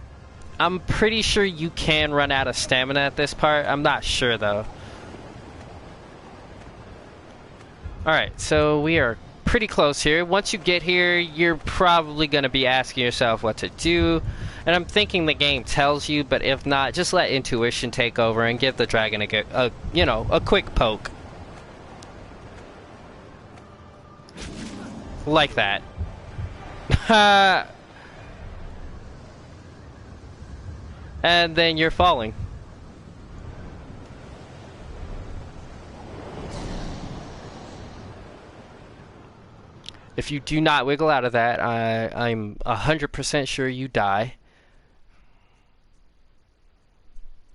I'm pretty sure you can run out of stamina at this part. I'm not sure though. Alright, so we are pretty close here. Once you get here, you're probably going to be asking yourself what to do. And I'm thinking the game tells you, but if not, just let intuition take over and give the dragon a quick poke. Like that. And then you're falling. If you do not wiggle out of that, I'm 100% sure you die.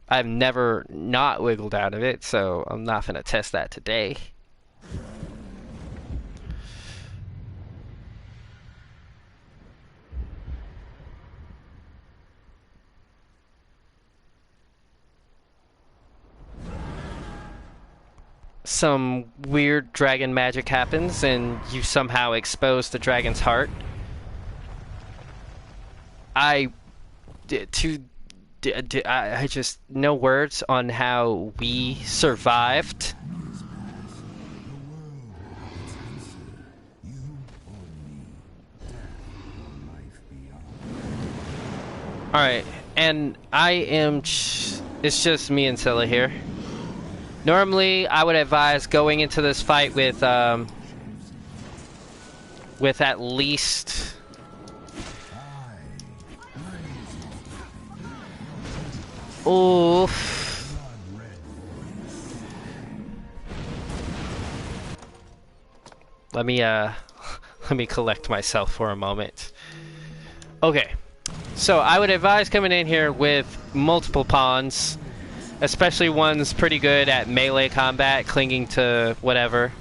I've never not wiggled out of it, so I'm not going to test that today. Some weird dragon magic happens and you somehow expose the dragon's heart. I just no words on how we survived. Alright, and I am... It's just me and Scylla here. Normally, I would advise going into this fight with at least... Oof. Let me collect myself for a moment. Okay. So I would advise coming in here with multiple pawns, especially ones pretty good at melee combat, clinging to whatever.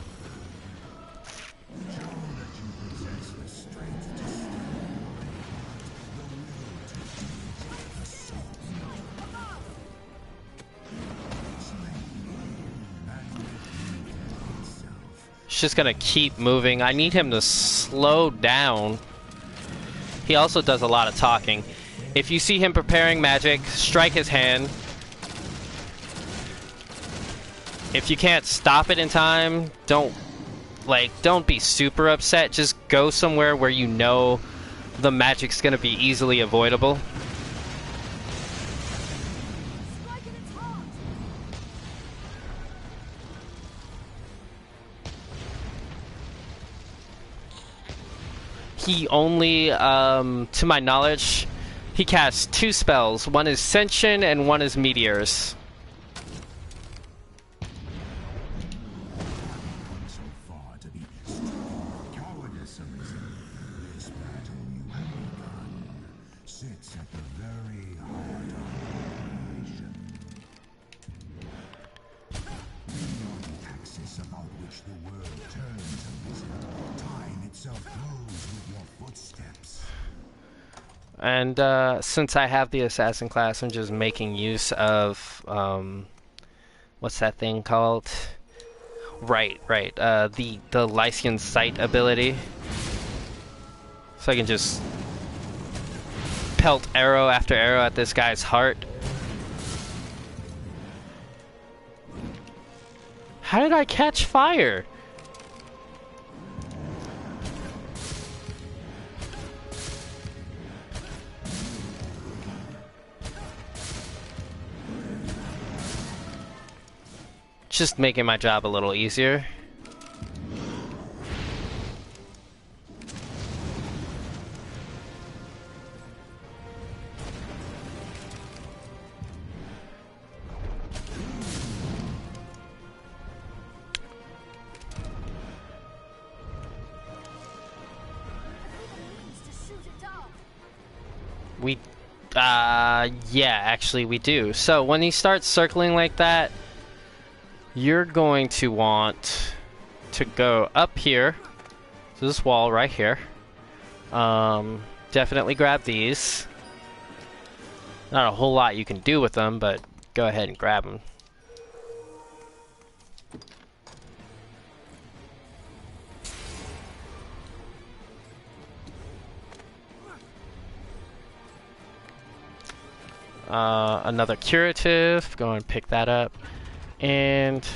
It's just gonna keep moving. I need him to slow down. He also does a lot of talking. If you see him preparing magic, strike his hand. If you can't stop it in time, don't be super upset. Just go somewhere where you know the magic's gonna be easily avoidable. He only, to my knowledge, he casts 2 spells. One is Ascension and one is Meteors. And since I have the assassin class, I'm just making use of what's that thing called? Right. The Lycian Sight ability, so I can just pelt arrow after arrow at this guy's heart. How did I catch fire? Just making my job a little easier. We, yeah, actually we do. So when he starts circling like that, you're going to want to go up here to this wall right here. Definitely grab these. Not a whole lot you can do with them, but go ahead and grab them. Another curative, go and pick that up. And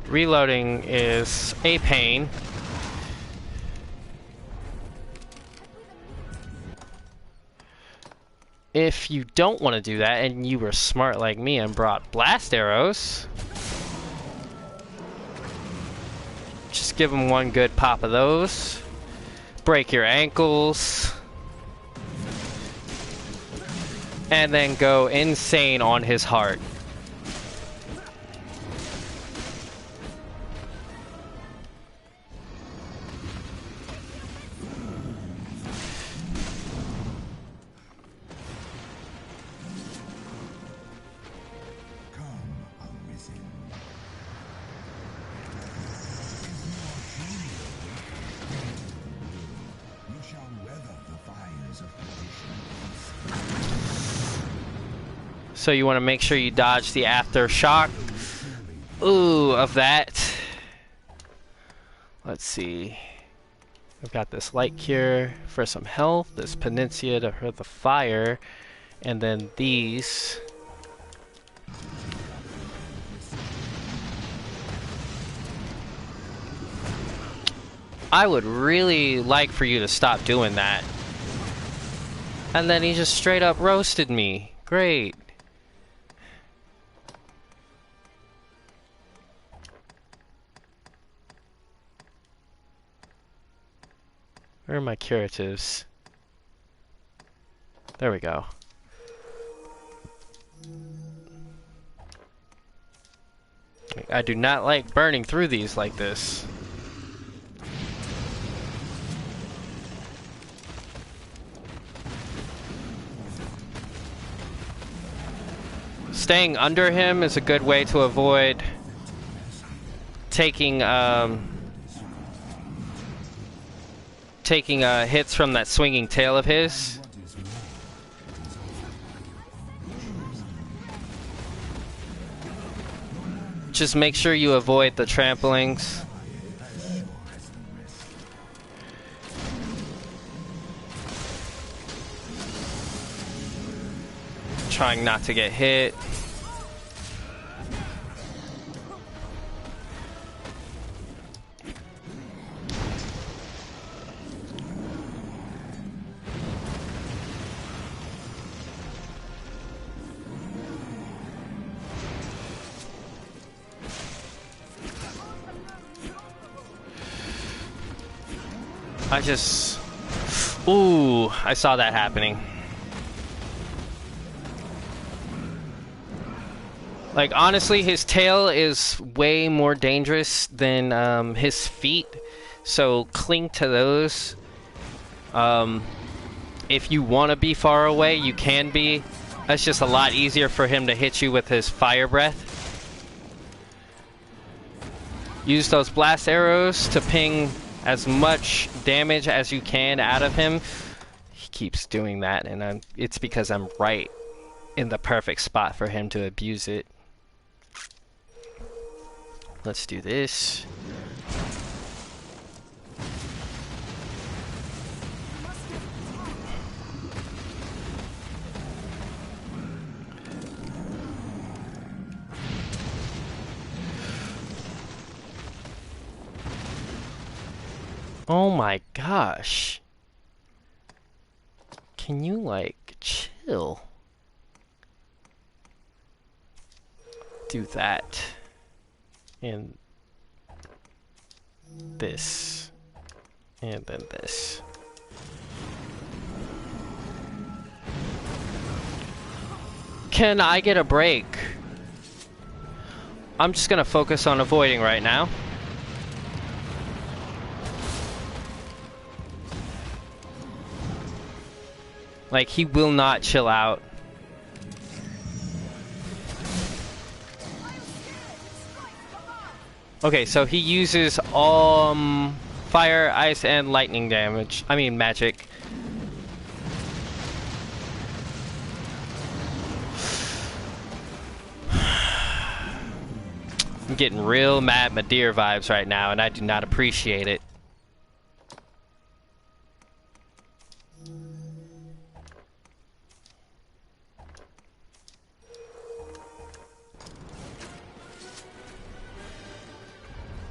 reloading is a pain. If you don't want to do that and you were smart like me and brought blast arrows, just give him one good pop of those. Break your ankles. And then go insane on his heart. Come, Arisen. You shall weather the fires of perdition. So you want to make sure you dodge the aftershock. Ooh, of that. Let's see. I've got this light cure for some health, this panacea to hurt the fire, and then these. I would really like for you to stop doing that. And then he just straight up roasted me. Great. Where are my curatives? There we go. I do not like burning through these like this. Staying under him is a good way to avoid taking hits from that swinging tail of his. Just make sure you avoid the tramplings. Trying not to get hit. Ooh, I saw that happening. Like, honestly, his tail is way more dangerous than his feet, so cling to those. If you want to be far away, you can be. That's just a lot easier for him to hit you with his fire breath. Use those blast arrows to ping as much damage as you can out of him. He keeps doing that, and it's because I'm right in the perfect spot for him to abuse it. Let's do this. Oh my gosh. Can you, like, chill? do that. And this. And then this. Can I get a break? I'm just gonna focus on avoiding right now. Like, he will not chill out. Okay, so he uses fire, ice, and lightning damage. I mean, magic. I'm getting real Mad Madeir vibes right now, and I do not appreciate it.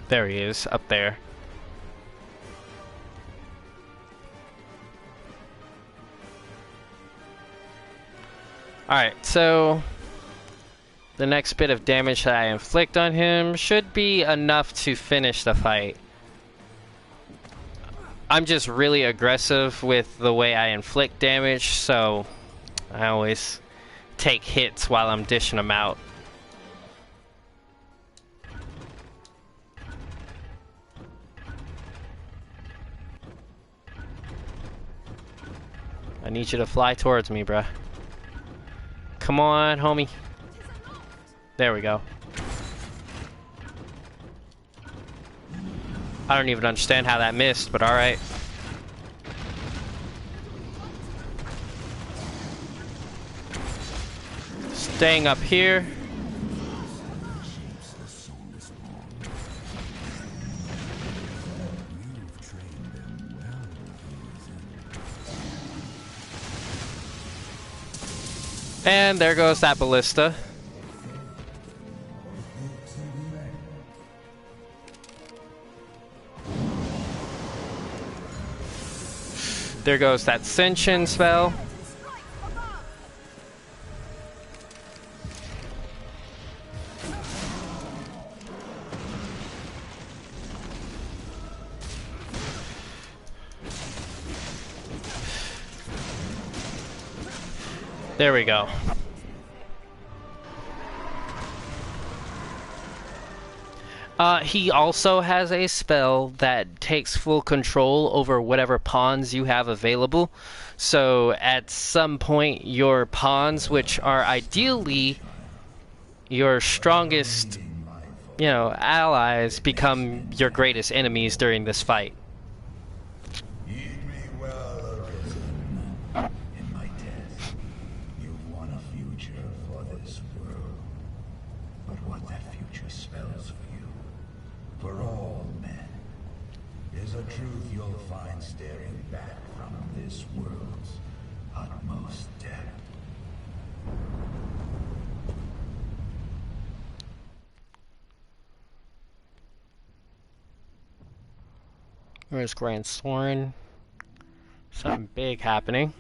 There he is, up there. Alright, so the next bit of damage that I inflict on him should be enough to finish the fight. I'm just really aggressive with the way I inflict damage, so I always take hits while I'm dishing them out. I need you to fly towards me, bruh. Come on, homie. There we go. I don't even understand how that missed, but alright. Staying up here. And there goes that ballista. There goes that Ascension spell. There we go. He also has a spell that takes full control over whatever pawns you have available. So at some point, your pawns, which are ideally your strongest, allies, become your greatest enemies during this fight. Heed me well, Arisen. In my death, you've won a future for this world. But what that future spells for you, for all men, is a truth you'll find staring back from this world's utmost depth. Where's Grand Soren? Something big happening.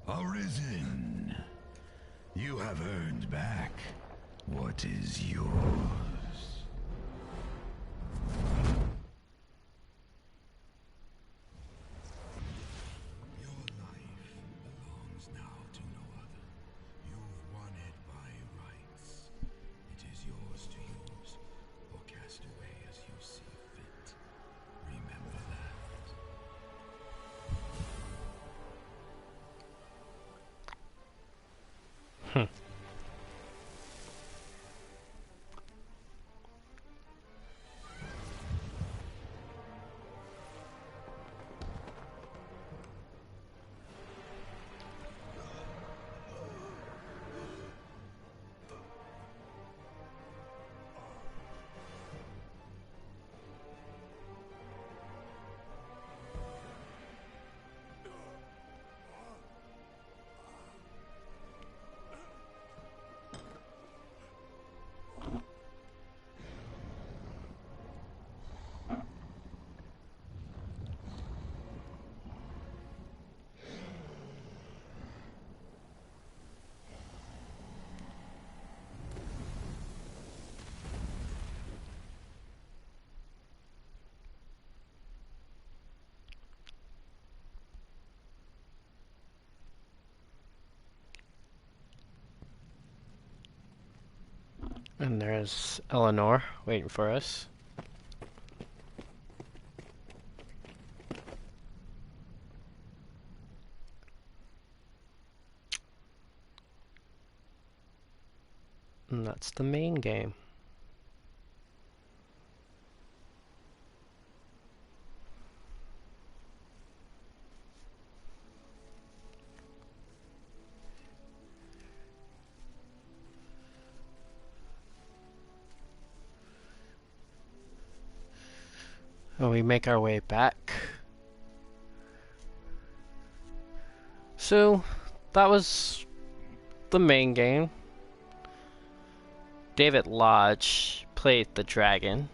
Arisen, you have earned back what is yours. Your life belongs now to no other. You've won it by rights. It is yours to use or cast away as you see fit. Remember that. And there's Eleanor waiting for us. And that's the main game. And we make our way back. So, that was the main game. David Lodge played the dragon.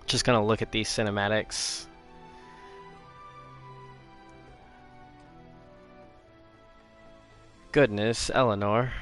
Just gonna look at these cinematics. Goodness, Eleanor.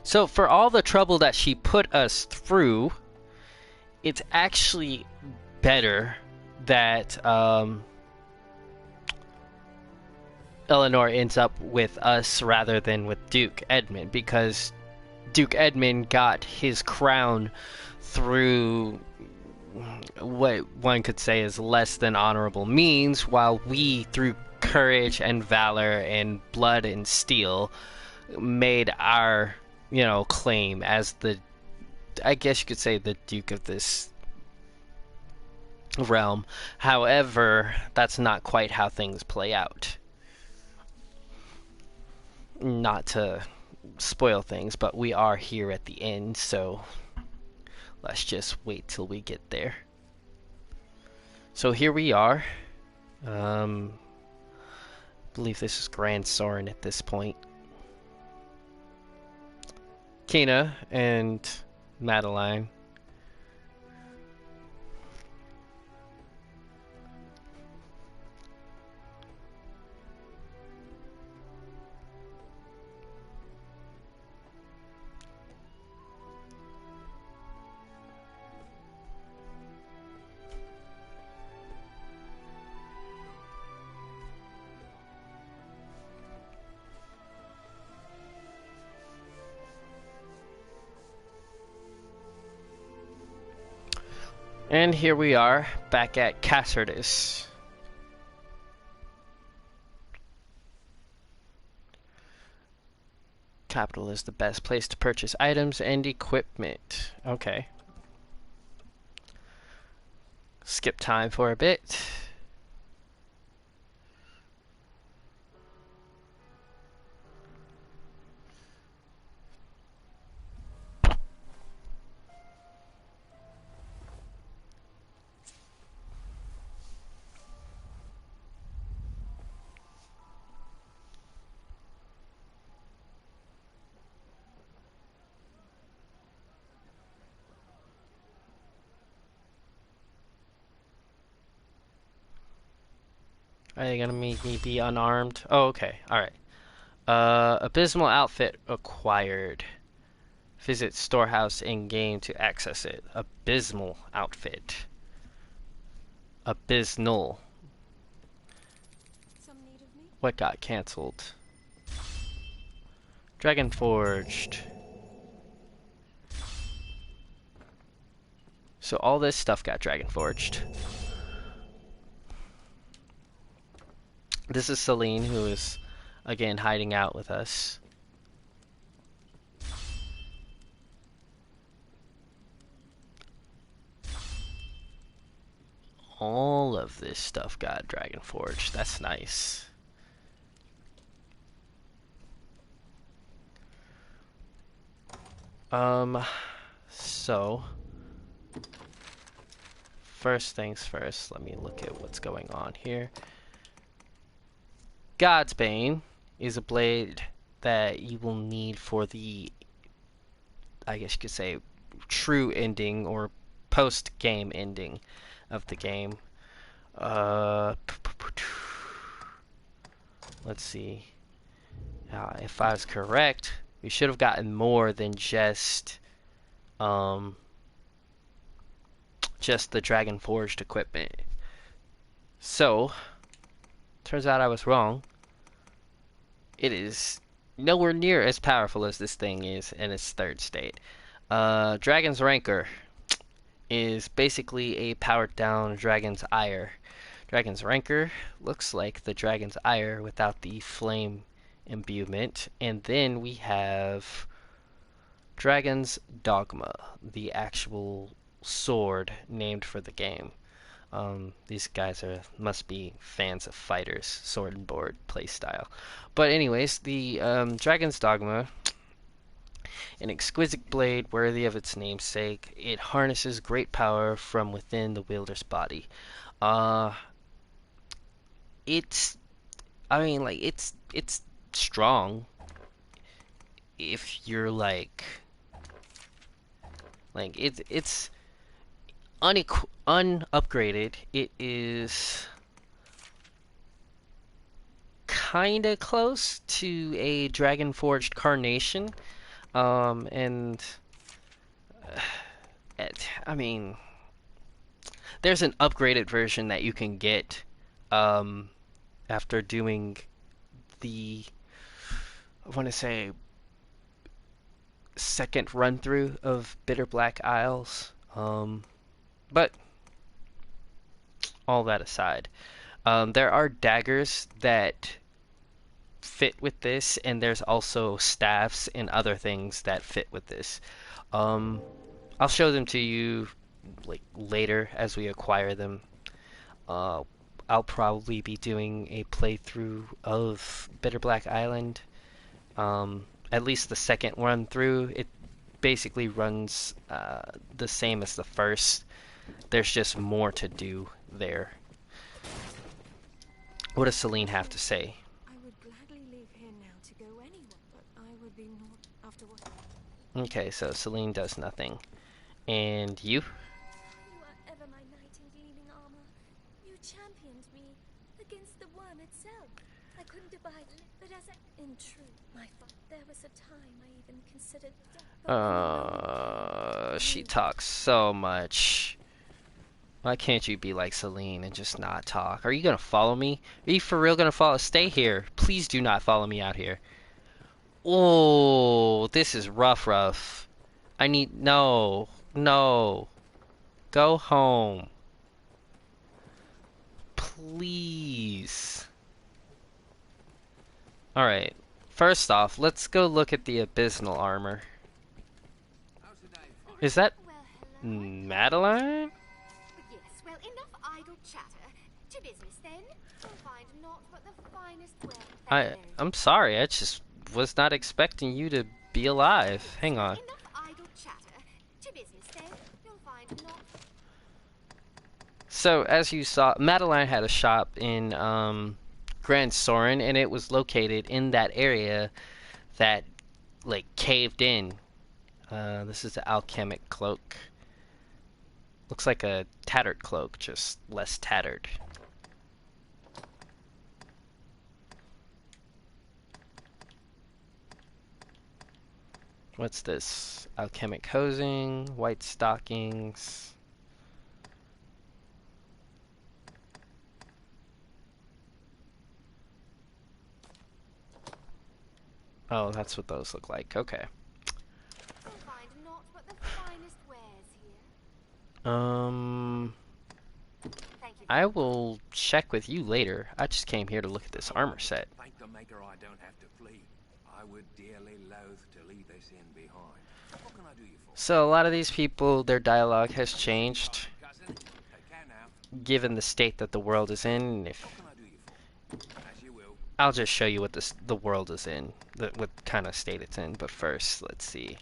So for all the trouble that she put us through, it's actually better that Eleanor ends up with us rather than with Duke Edmund, because Duke Edmund got his crown through what one could say is less than honorable means, while we, through courage and valor and blood and steel, made our, claim as the, I guess you could say, the Duke of this realm. However, that's not quite how things play out. Not to spoil things, but we are here at the end, so let's just wait till we get there. So here we are. I believe this is Grand Soren at this point. Kina and Madeline. And here we are, back at Cassardis. Capital is the best place to purchase items and equipment. Okay. Skip time for a bit. Are they gonna make me be unarmed? Oh, okay. Alright. Abysmal outfit acquired. Visit storehouse in-game to access it. Abysmal outfit. Abysmal. Some need of me? What got cancelled? Dragon Forged. So all this stuff got Dragon Forged. This is Celine, who is, again, hiding out with us. All of this stuff got Dragon Forged. That's nice. Um, so first things first, let me look at what's going on here. God's Bane is a blade that you will need for the, I guess you could say, true ending or post-game ending of the game. Uh, let's see. If I was correct, we should have gotten more than just the Dragon Forged equipment. So, turns out I was wrong. It is nowhere near as powerful as this thing is in its third state. Dragon's Rancor is basically a powered down Dragon's Ire. Dragon's Rancor looks like the Dragon's Ire without the flame imbuement. And then we have Dragon's Dogma, the actual sword named for the game. These guys must be fans of fighters, sword and board playstyle. But anyways, the Dragon's Dogma, an exquisite blade worthy of its namesake. It harnesses great power from within the wielder's body. Uh, it's, I mean, like it's strong if you're like it's unupgraded. It is kinda close to a Dragon Forged Carnation. And I mean, there's an upgraded version that you can get after doing the, I want to say, second run through of Bitter Black Isles. But all that aside, there are daggers that fit with this, and there's also staffs and other things that fit with this. Um, I'll show them to you like later as we acquire them. Uh, I'll probably be doing a playthrough of Bitter Black Island. At least the second run through. It basically runs the same as the first. There's just more to do there. What does Celine have to say? I would gladly leave here now to go anywhere, but I would be not after what. Okay, so Celine does nothing. And you? You are ever my knight in gleaming armor. You championed me against the worm itself. I couldn't abide it, but as I... In truth, my fault. There was a time I even considered death. She talks so much. Why can't you be like Celine and just not talk? Are you gonna follow me? Are you for real gonna follow? Stay here. Please do not follow me out here. Oh, this is rough. I need... No. No. Go home. Please. Alright. First off, let's go look at the abysmal armor. Is that Well, hello. Madeline? Yes, well, enough idle chatter. To business, then. You'll find naught but the finest wear. I'm sorry, I just was not expecting you to be alive. Hang on. Enough idle chatter. To business, then. You'll find naught. So, as you saw, Madeline had a shop in Grand Soren, and it was located in that area that, like, caved in. This is the alchemic cloak. Looks like a tattered cloak, just less tattered. What's this? Alchemic hosing, white stockings. Oh, that's what those look like. Okay. You'll find naught but the finest wares here. Thank you. I will check with you later. I just came here to look at this armor set. Thank the Maker I don't have to flee. I would dearly loathe to leave this inn behind. What can I do you for? So a lot of these people, their dialogue has changed Cousin, take care now. given the state that the world is in. If What can I do you for? As you will. I'll just show you what the world is in, what kind of state it's in. But first, let's see.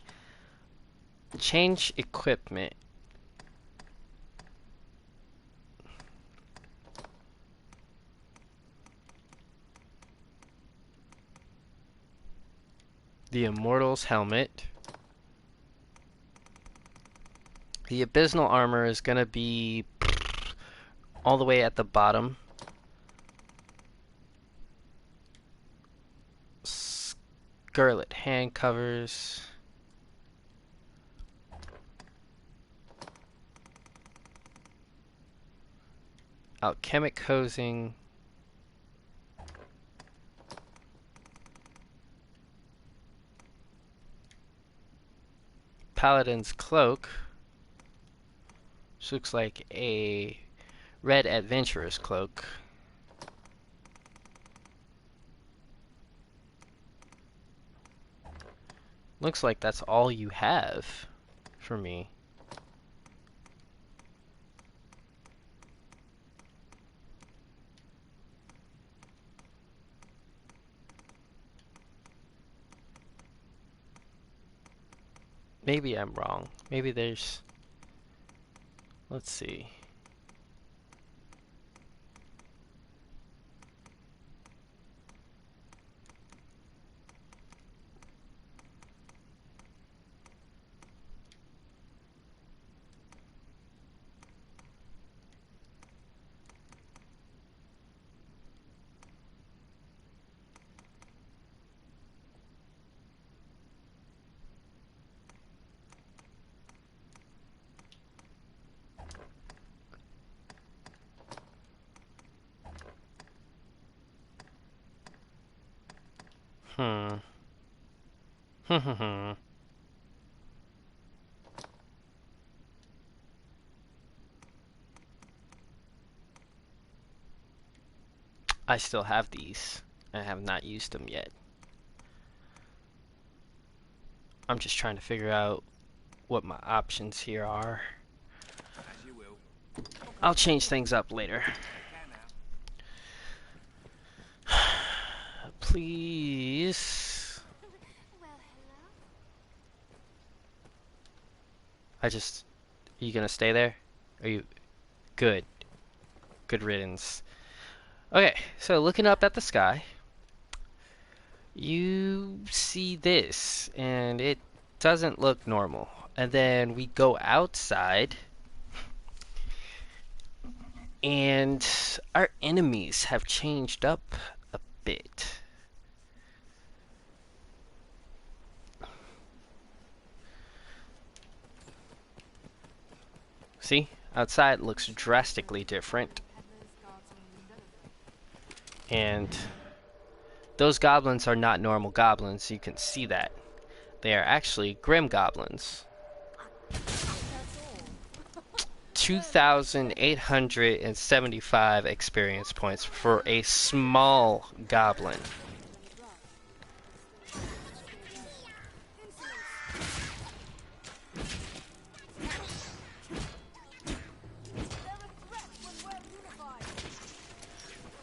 Change equipment. The Immortal's helmet. The Abysmal armor is gonna be all the way at the bottom. Scarlet hand covers. Alchemic hosing. Paladin's cloak. Which looks like a red adventurer's cloak. Looks like that's all you have for me. Maybe I'm wrong. Maybe there's... Let's see. Hmm. I still have these. I have not used them yet. I'm just trying to figure out what my options here are. As you will. I'll change things up later. Can now. Please. Well, hello. Are you gonna stay there? Are you... Good. Good riddance. Okay, so looking up at the sky, you see this, and it doesn't look normal. And then we go outside, and our enemies have changed up a bit. See? Outside looks drastically different. And those goblins are not normal goblins, you can see that. They are actually grim goblins. 2,875 experience points for a small goblin.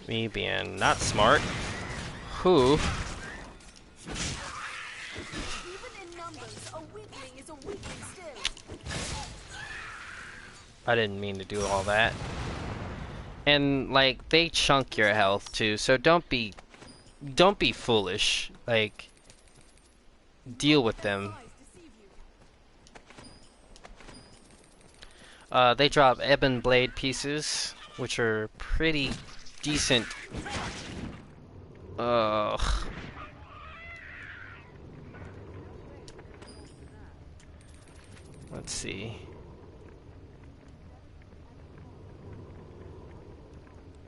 Me being not smart. Who? Even in numbers, a weakling is a weakling still. I didn't mean to do all that. And like they chunk your health too, so don't be foolish. Like deal with them. They drop ebon blade pieces, which are pretty decent. Ugh. Let's see.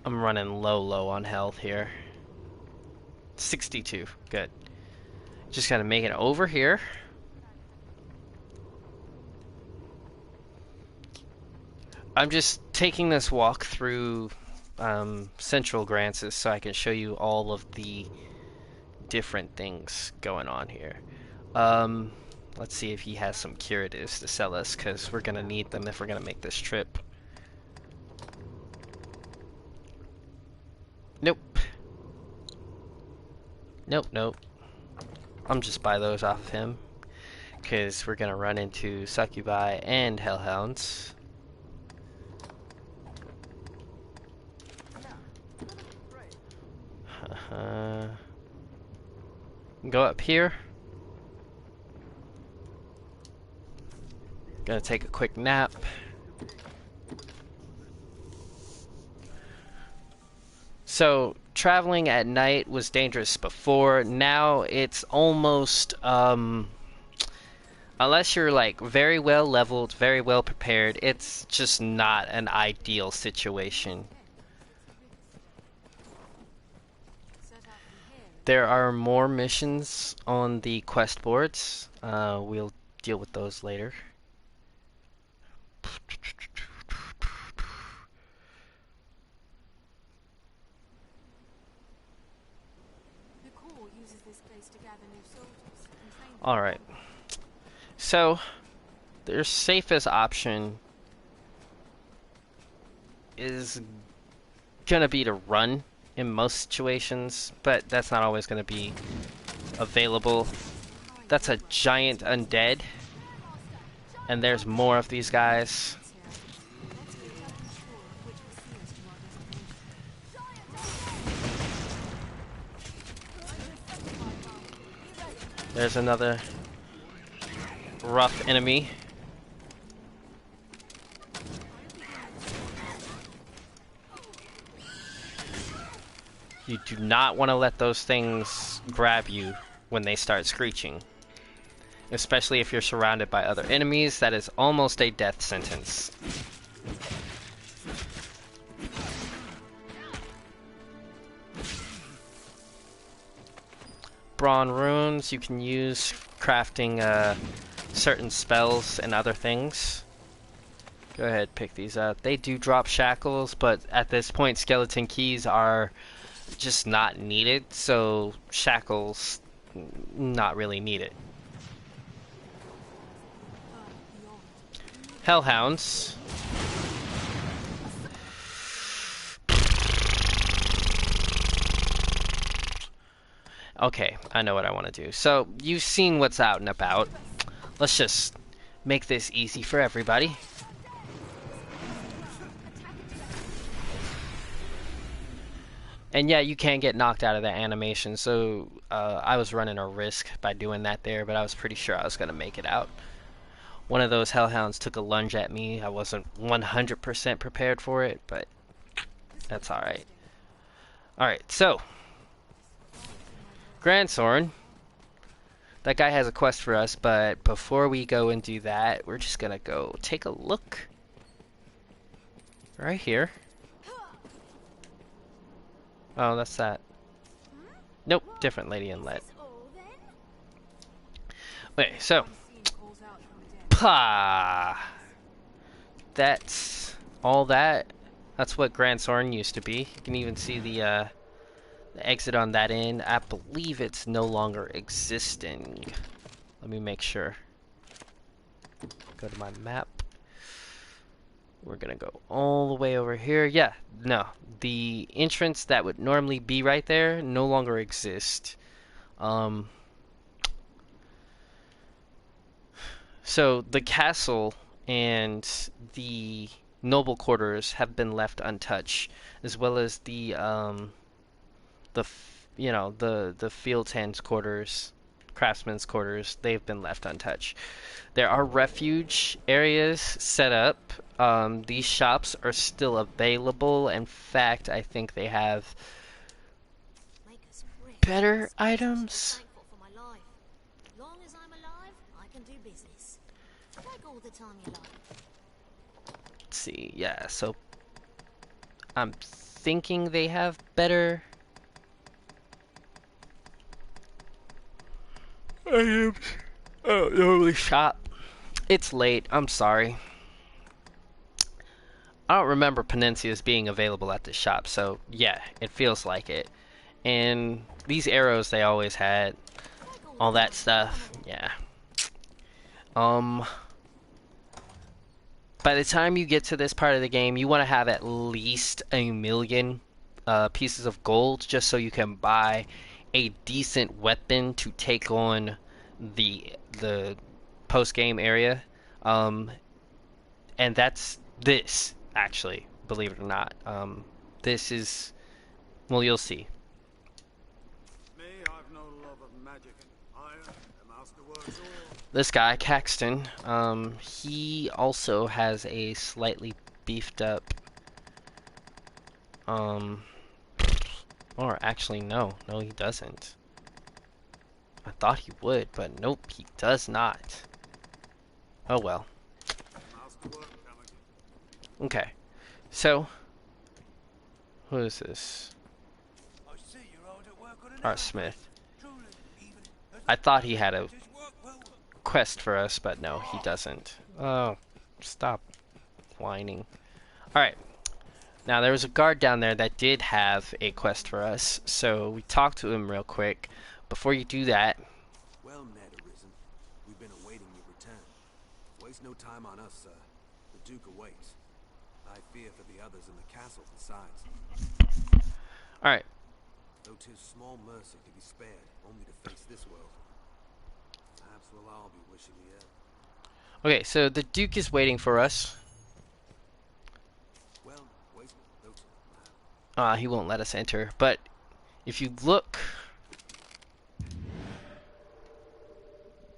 I'm running low on health here. 62. Good. Just gotta make it over here. I'm just taking this walk through Central Grancis so I can show you all of the different things going on here. Let's see if he has some curatives to sell us, because we're gonna need them if we're gonna make this trip. Nope. Nope. I'm just buy those off of him. because we're gonna run into succubi and hellhounds. Go up here. Gonna take a quick nap. So, traveling at night was dangerous before. Now it's almost, unless you're like very well leveled, very well prepared, it's just not an ideal situation. There are more missions on the quest boards. We'll deal with those later. Alright. So, their safest option is gonna be to run in most situations, but that's not always gonna be available. That's a giant undead, and there's more of these guys. There's another rough enemy. You do not want to let those things grab you when they start screeching. Especially if you're surrounded by other enemies, that is almost a death sentence. Brawn runes you can use crafting certain spells and other things. Go ahead, pick these up. They do drop shackles, but at this point skeleton keys are just not needed, so shackles not really needed. Hellhounds. Okay, I know what I want to do. So, you've seen what's out and about. Let's just make this easy for everybody. And yeah, you can get knocked out of that animation, so I was running a risk by doing that there, but I was pretty sure I was going to make it out. One of those hellhounds took a lunge at me. I wasn't 100% prepared for it, but that's alright. Alright, so Grandsorn. That guy has a quest for us, but before we go and do that, we're just going to go take a look right here. Oh, that's that. Nope, different lady inlet. Okay, so. Pah! That's all that. That's what Grandsorn used to be. You can even see the exit on that end. I believe it's no longer existing. Let me make sure. Go to my map. We're gonna go all the way over here. Yeah, no. The entrance that would normally be right there no longer exists. So the castle and the noble quarters have been left untouched, as well as the field hands quarters, craftsmen's quarters. They've been left untouched. There are refuge areas set up. These shops are still available. In fact, I think they have better items. Let's see, yeah, so I'm thinking they have better items. Oh, normally shop. It's late, I'm sorry. I don't remember Penencias being available at the shop, so yeah, it feels like it. And these arrows they always had, all that stuff, yeah. By the time you get to this part of the game, you want to have at least 1,000,000 pieces of gold just so you can buy a decent weapon to take on the post-game area. Um, and that's this, actually, believe it or not. This is, well, you'll see. Me, I've no love of magic and iron, the master works all. This guy, Caxton, he also has a slightly beefed up, or actually, no, he doesn't. I thought he would, but nope, he does not. Oh well. Master work coming. Okay, so, who is this? I see you're hard at work on an Our arrow. Smith. Truly, even as I thought he had a it is work well. quest for us, but no, he doesn't. Oh, stop whining. Alright, now there was a guard down there that did have a quest for us, so we talked to him real quick. Before you do that, Well met, Arisen. We've been awaiting your return. Waste no time on us, sir. The Duke awaits. I fear for the others in the castle besides. alright, Though 'tis small mercy to be spared, only to face this world. Perhaps we'll all be wishing the ill. okay, so the Duke is waiting for us. Well, waste no time. He won't let us enter, but if you look,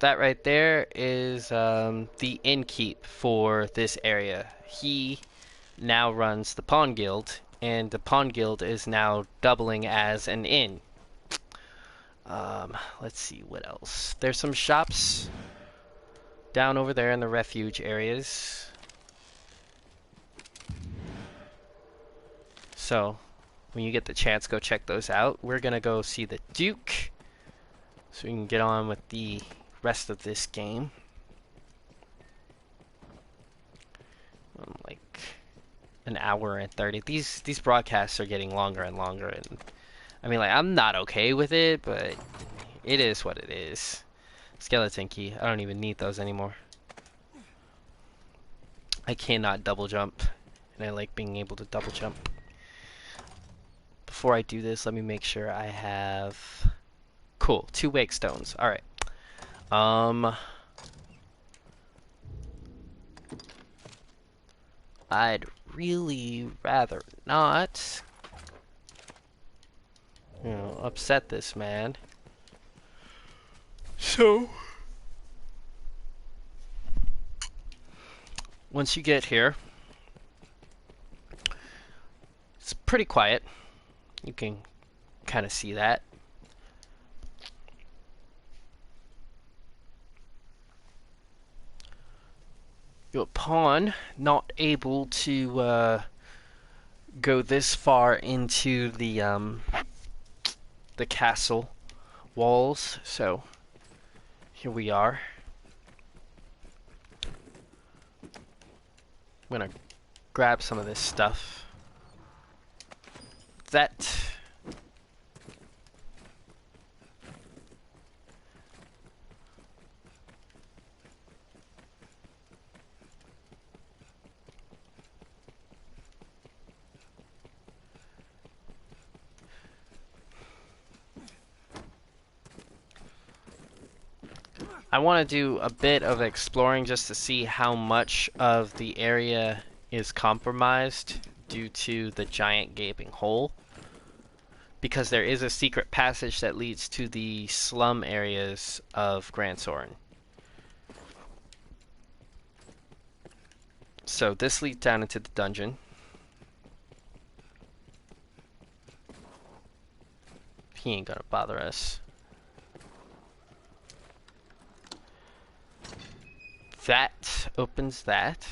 that right there is the innkeep for this area. He now runs the Pawn Guild, and the Pawn Guild is now doubling as an inn. Let's see what else. There's some shops down over there in the refuge areas. So, when you get the chance, go check those out. We're gonna go see the Duke, so we can get on with the rest of this game. Like an hour and 30. These broadcasts are getting longer and longer, and I mean, like, I'm not okay with it, but it is what it is. Skeleton key. I don't even need those anymore. I cannot double jump, and I like being able to double jump. Before I do this, let me make sure I have... Cool, 2 wake stones. Alright. I'd really rather not, you know, upset this man. So, once you get here, it's pretty quiet. You can kind of see that. Your pawn not able to go this far into the castle walls, so here we are. I'm gonna grab some of this stuff. That I want to do a bit of exploring just to see how much of the area is compromised due to the giant gaping hole. Because there is a secret passage that leads to the slum areas of Grand Soren. So this leads down into the dungeon. He ain't gonna bother us. That opens that.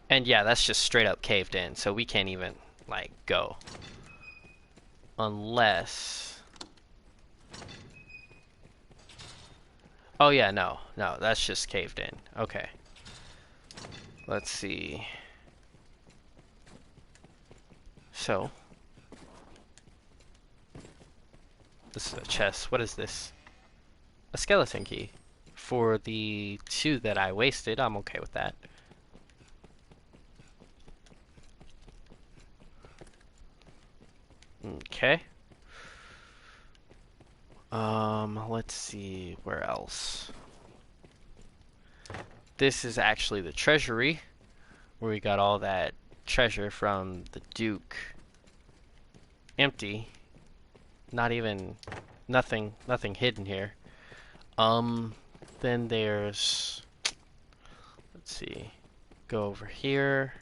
And yeah, that's just straight up caved in, so we can't even, like, go. Unless... Oh yeah, no, that's just caved in. Okay. Let's see. So. This is a chest. What is this? A skeleton key. For the 2 that I wasted, I'm okay with that. Okay. Let's see, where else? This is actually the treasury, where we got all that treasure from the Duke. Empty. Not even, nothing hidden here. Then there's, let's see, go over here.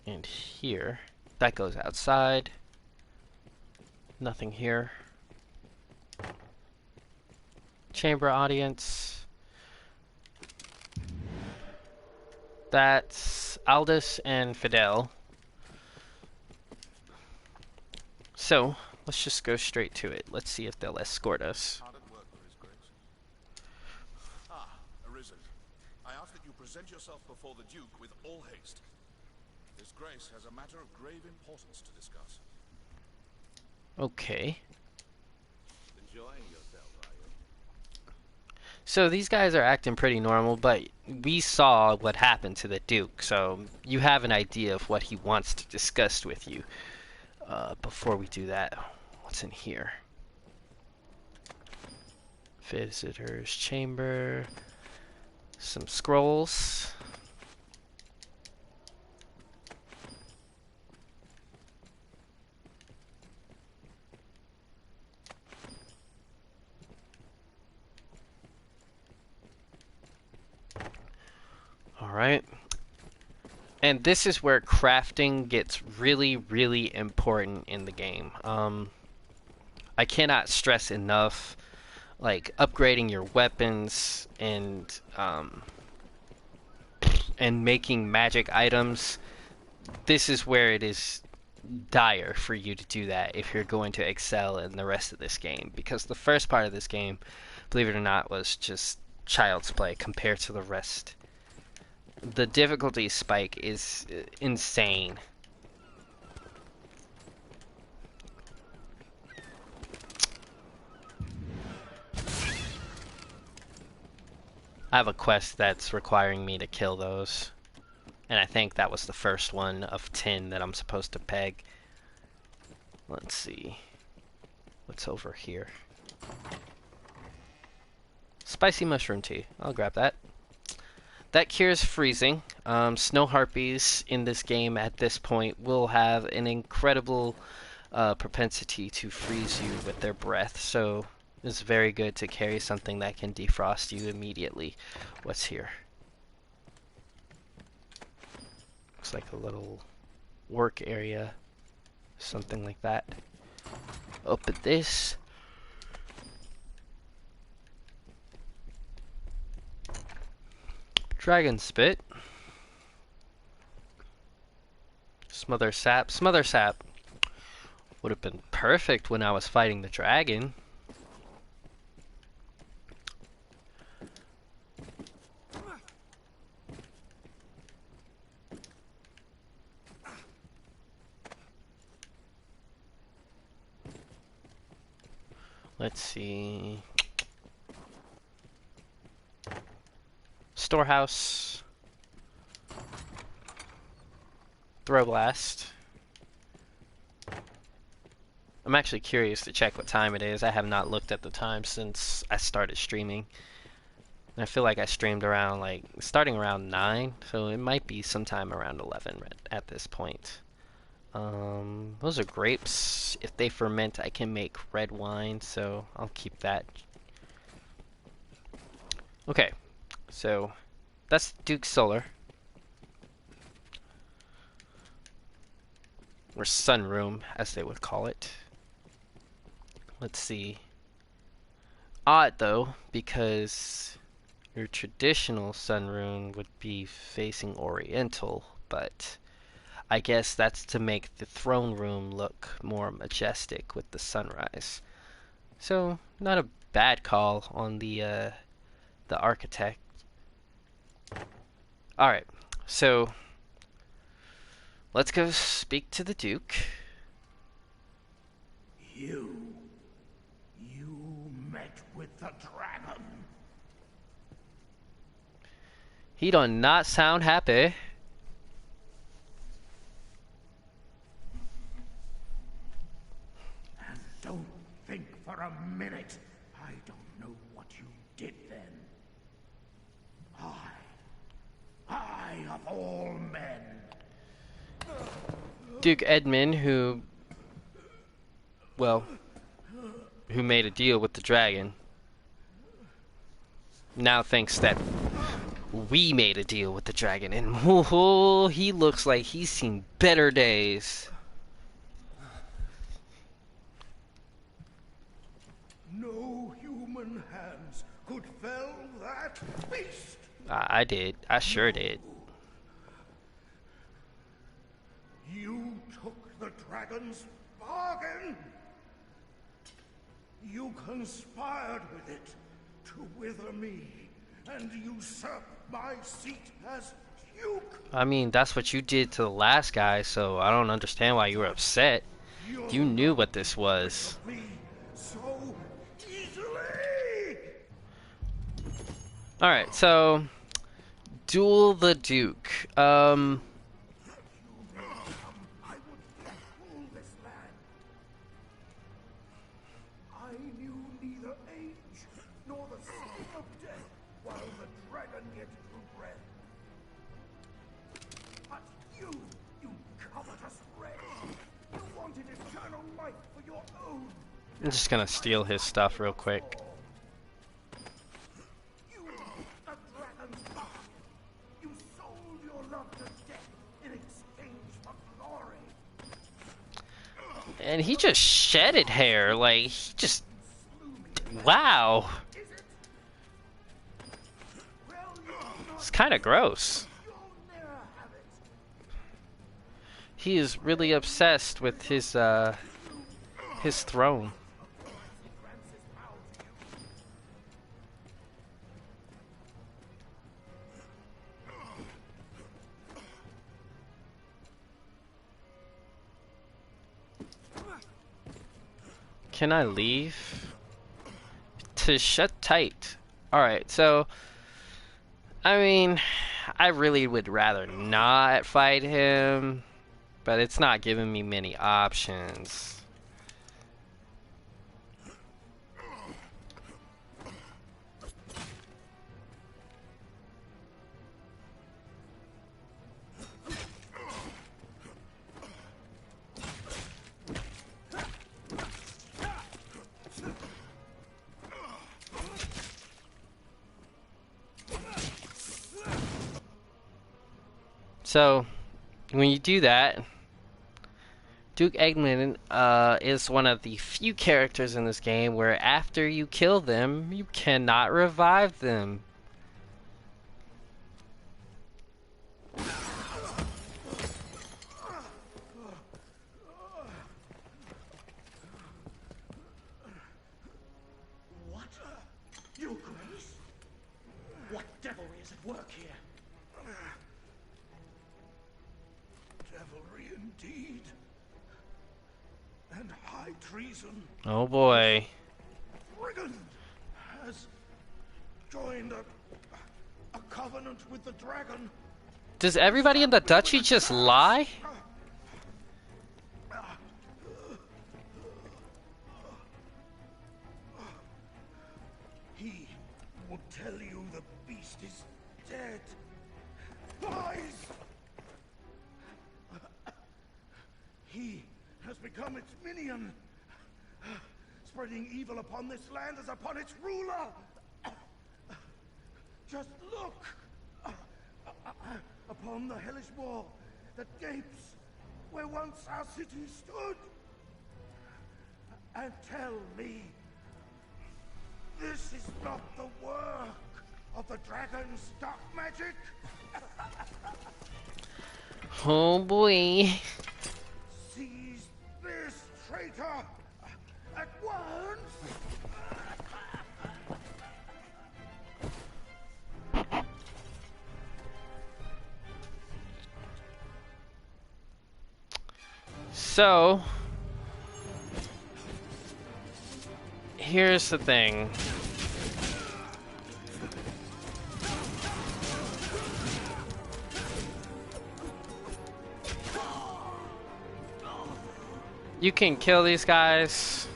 And here. That goes outside. Nothing here. Chamber audience. That's Aldous and Fidel. So, let's just go straight to it. Let's see if they'll escort us. Hard at work for His Grace. Ah, Arisen. I ask that you present yourself before the Duke with all haste. His Grace has a matter of grave importance to discuss. Okay. Enjoying yourself, are you? So these guys are acting pretty normal, but we saw what happened to the Duke, so you have an idea of what he wants to discuss with you. Before we do that, what's in here? Visitor's chamber. Some scrolls. Alright. And this is where crafting gets really, really important in the game. I cannot stress enough, like, upgrading your weapons and making magic items. This is where it is dire for you to do that if you're going to excel in the rest of this game. Because the first part of this game, believe it or not, was just child's play compared to the rest. The difficulty spike is insane. I have a quest that's requiring me to kill those. And I think that was the first one of 10 that I'm supposed to peg. Let's see. What's over here? Spicy mushroom tea. I'll grab that. That cures freezing. Snow harpies in this game at this point will have an incredible propensity to freeze you with their breath, so it's very good to carry something that can defrost you immediately. What's here? Looks like a little work area, something like that. Open this. Dragon spit. Smother sap. Smother sap would have been perfect when I was fighting the dragon. Let's see. Storehouse. Throw blast. I'm actually curious to check what time it is. I have not looked at the time since I started streaming. And I feel like I streamed around, like, starting around 9, so it might be sometime around 11 at this point. Those are grapes. If they ferment, I can make red wine, so I'll keep that. Okay, so that's Duke Solar. Or sunroom, as they would call it. Let's see. Odd, though, because your traditional sunroom would be facing Oriental, but I guess that's to make the throne room look more majestic with the sunrise. So, not a bad call on the architect. Alright, so let's go speak to the Duke. You met with the dragon. He does not sound happy. a minute. I don't know what you did then. I of all men. Duke Edmund, who made a deal with the dragon, now thinks that we made a deal with the dragon, and he looks like he's seen better days. No human hands could fell that beast. I did. I sure did. You took the dragon's bargain. You conspired with it to wither me and usurp my seat as Duke. I mean, that's what you did to the last guy, so I don't understand why you were upset. You knew what this was. Me so easily. Alright, so Duel the Duke. I would rule this land. I knew neither age nor the sting of death while the dragon yet drew breath. But you covetous wretch, you wanted eternal life for your own. I'm just gonna steal his stuff real quick. You, a dragon's bastard. You sold your love to death in exchange for glory. And he just shedded hair, like, he just... Wow. It's kind of gross. He is really obsessed with his throne. Can I leave? To shut tight. Alright, so I mean, I really would rather not fight him, but it's not giving me many options. So, when you do that, Duke Eggman is one of the few characters in this game where after you kill them, you cannot revive them. What? Your Grace? What devilry is at work here? Devilry indeed. And high treason. Oh boy. Brigand has joined a covenant with the dragon. Does everybody in the duchy just lie? He will tell you the beast is dead. Lies! He has become its minion, spreading evil upon this land as upon its ruler. Just look upon the hellish wall that gapes where once our city stood, and tell me this is not the work of the dragon's dark magic. Oh boy. Seize this traitor at once. So, here's the thing. You can kill these guys,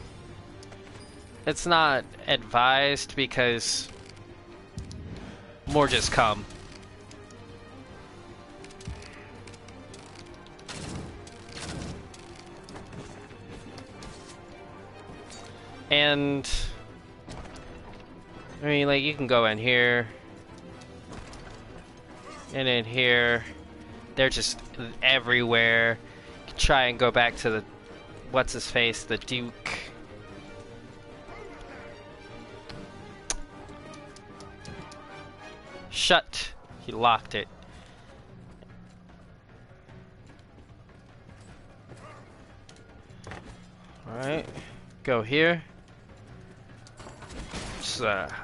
it's not advised because more just come. And I mean, like, you can go in here and in here. They're just everywhere. You can try and go back to the what's his face, the Duke. Shut. He locked it. Alright. Go here.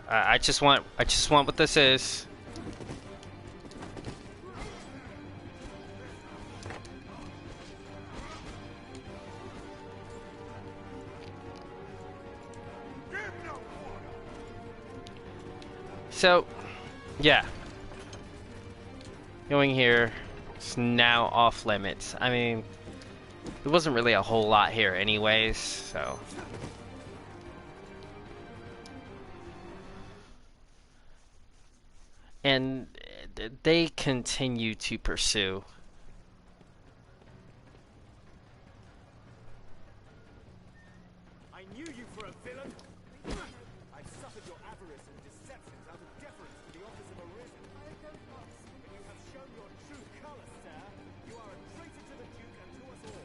I just want what this is. So, yeah. Going here is now off limits. I mean, there wasn't really a whole lot here anyways, so. And they continue to pursue. I knew you for a villain. I've suffered your avarice and deceptions out of deference to the office of Arisen. But you have shown your true colors, sir. You are a traitor to the Duke and to us all.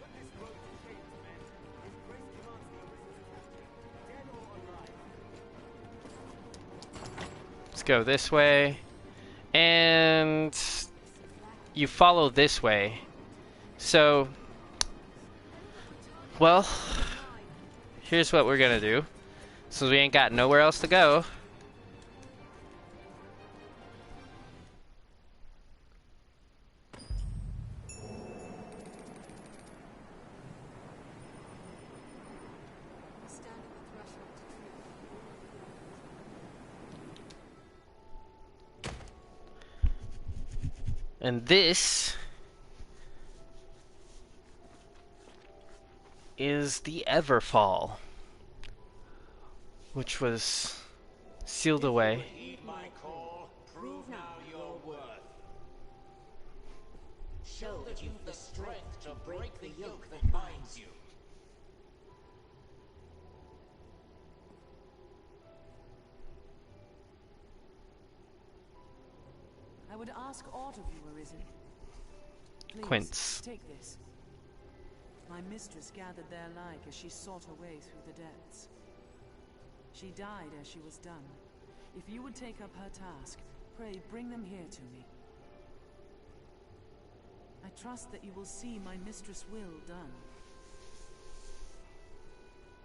Let this road to shame men. His grace demands the Arisen's capture, dead or alive. Let's go this way. And you follow this way. So, well, here's what we're gonna do. Since we ain't got nowhere else to go. And this is the Everfall, which was sealed away. Heed my call. Prove now your worth. Show that you've the strength to break the yoke that binds you. I would ask aught of you, Arisen. Please, Quince. take this. My mistress gathered their like as she sought her way through the depths. She died as she was done. If you would take up her task, pray bring them here to me. I trust that you will see my mistress' will done.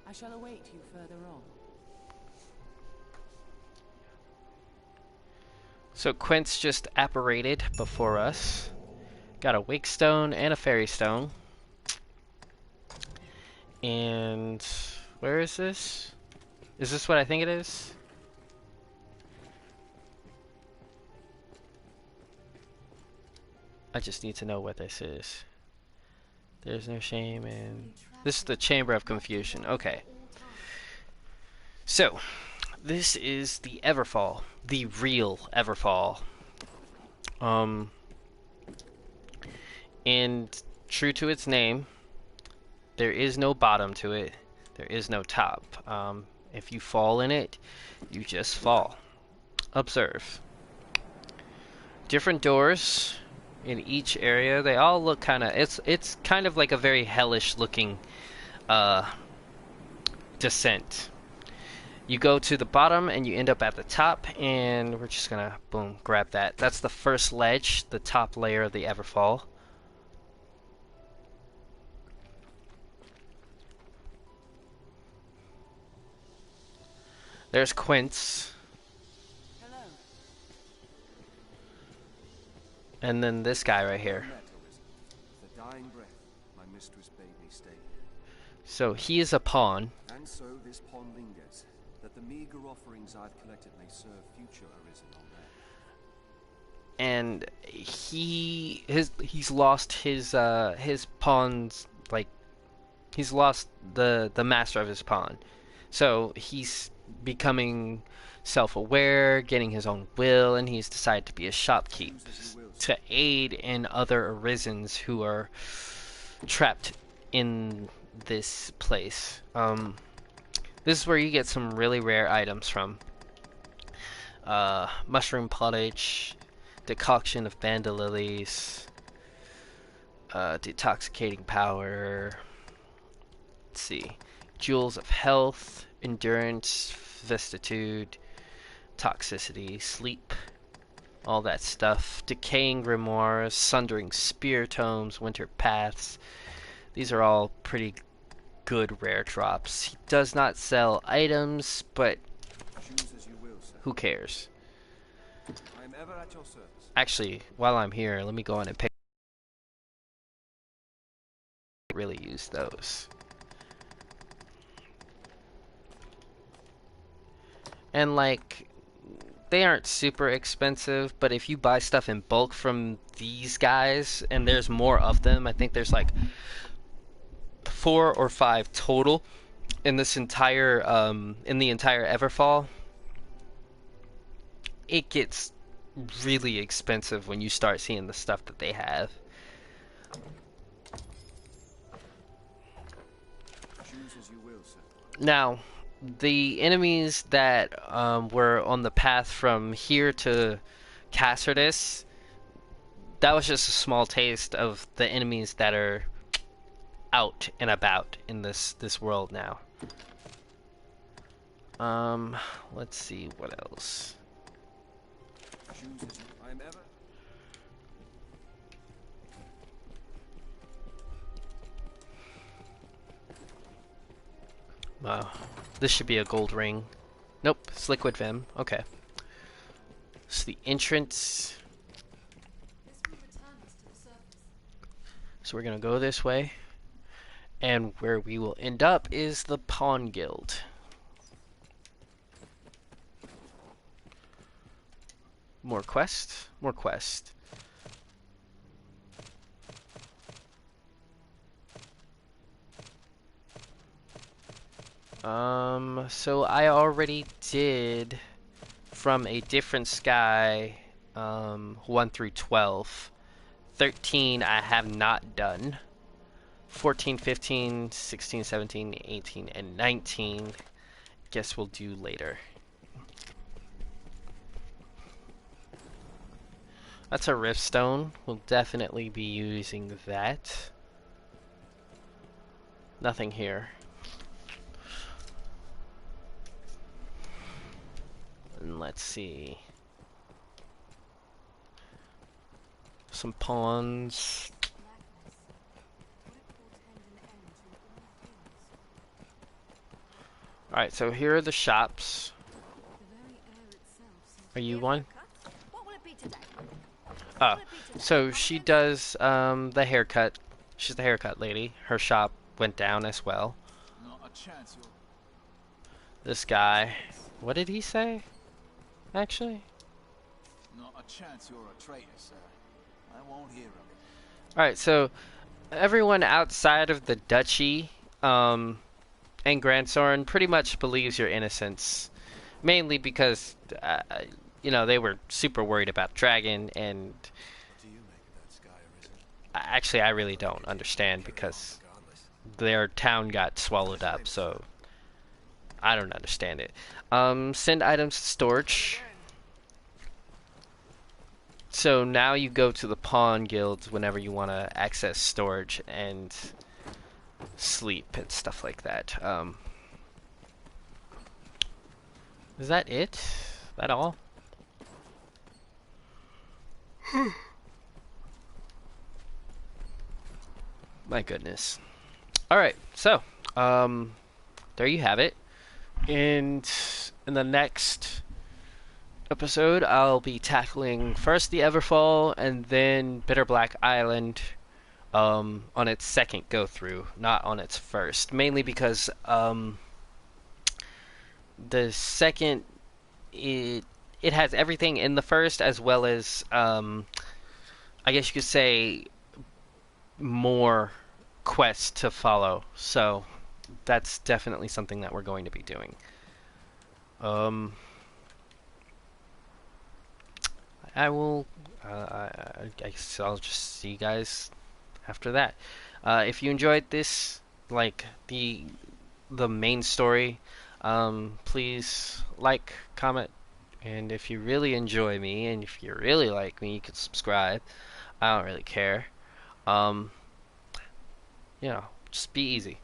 I shall await you further on. So Quince just apparated before us. Got a wake stone and a fairy stone. And where is this? Is this what I think it is? I just need to know what this is. There's no shame in... This is the Chamber of Confusion. Okay. So, this is the Everfall. The real Everfall. And true to its name, there is no bottom to it. There is no top. If you fall in it, you just fall. Observe. Different doors in each area. They all look kind of... It's kind of like a very hellish looking descent. You go to the bottom and you end up at the top, and we're just gonna, boom, grab that. That's the first ledge, the top layer of the Everfall. There's Quince. Hello. And then this guy right here. The dying breath, my mistress bade me stay here. So he is a pawn. And so this pawn lingers, that the meager offerings I've collected may serve future Arisen on there. And he's lost his pawn's like He's lost the master of his pawn. So he's becoming self-aware, getting his own will, and he's decided to be a shopkeep to aid in other Arisens who are trapped in this place. This is where you get some really rare items from. Mushroom pottage, decoction of bandolilies, detoxicating power. Let's see. Jewels of health, endurance, vistitude, toxicity, sleep, all that stuff. Decaying grimoires, sundering spear tomes, winter paths. These are all pretty good rare drops. He does not sell items, but who cares? I'm ever at your service. Actually, while I'm here, let me go on and pick. Really use those. And like, they aren't super expensive, but if you buy stuff in bulk from these guys, and there's more of them, I think there's like 4 or 5 total in this entire in the entire Everfall. It gets really expensive when you start seeing the stuff that they have. Choose as you will, sir. Now, the enemies that were on the path from here to Cassardis, that was just a small taste of the enemies that are out and about in this world now. Let's see what else. Choose as you. I'm ever. Wow, this should be a gold ring. Nope, it's liquid vim. Okay. So the entrance. So we're gonna go this way, and where we will end up is the Pawn Guild. More quest, more quest. So I already did from a different sky, 1 through 12. 13 I have not done. 14, 15, 16, 17, 18, and 19 guess we'll do later. That's a rift stone. We'll definitely be using that. Nothing here. And let's see. Some pawns. Alright, so here are the shops. Are you one? Oh, so she does the haircut. She's the haircut lady. Her shop went down as well. This guy, what did he say? Actually? Not a chance you're a traitor, sir. I won't hear of it. Alright, so everyone outside of the duchy and Grandsoren pretty much believes your innocence. Mainly because, you know, they were super worried about Dragon, and actually I really don't understand because their town got swallowed up, so I don't understand it. Send items to storage. So now you go to the Pawn Guild whenever you want to access storage and sleep and stuff like that. Is that it? That all? My goodness. Alright, so, there you have it. And in the next episode, I'll be tackling first the Everfall and then Bitter Black Island on its second go through, not on its first. Mainly because the second, it has everything in the first, as well as I guess you could say more quest to follow. So that's definitely something that we're going to be doing. I will. I guess I'll just see you guys after that. If you enjoyed this, like the main story, please like, comment, and if you really enjoy me and if you really like me, you can subscribe. I don't really care. Um, just be easy.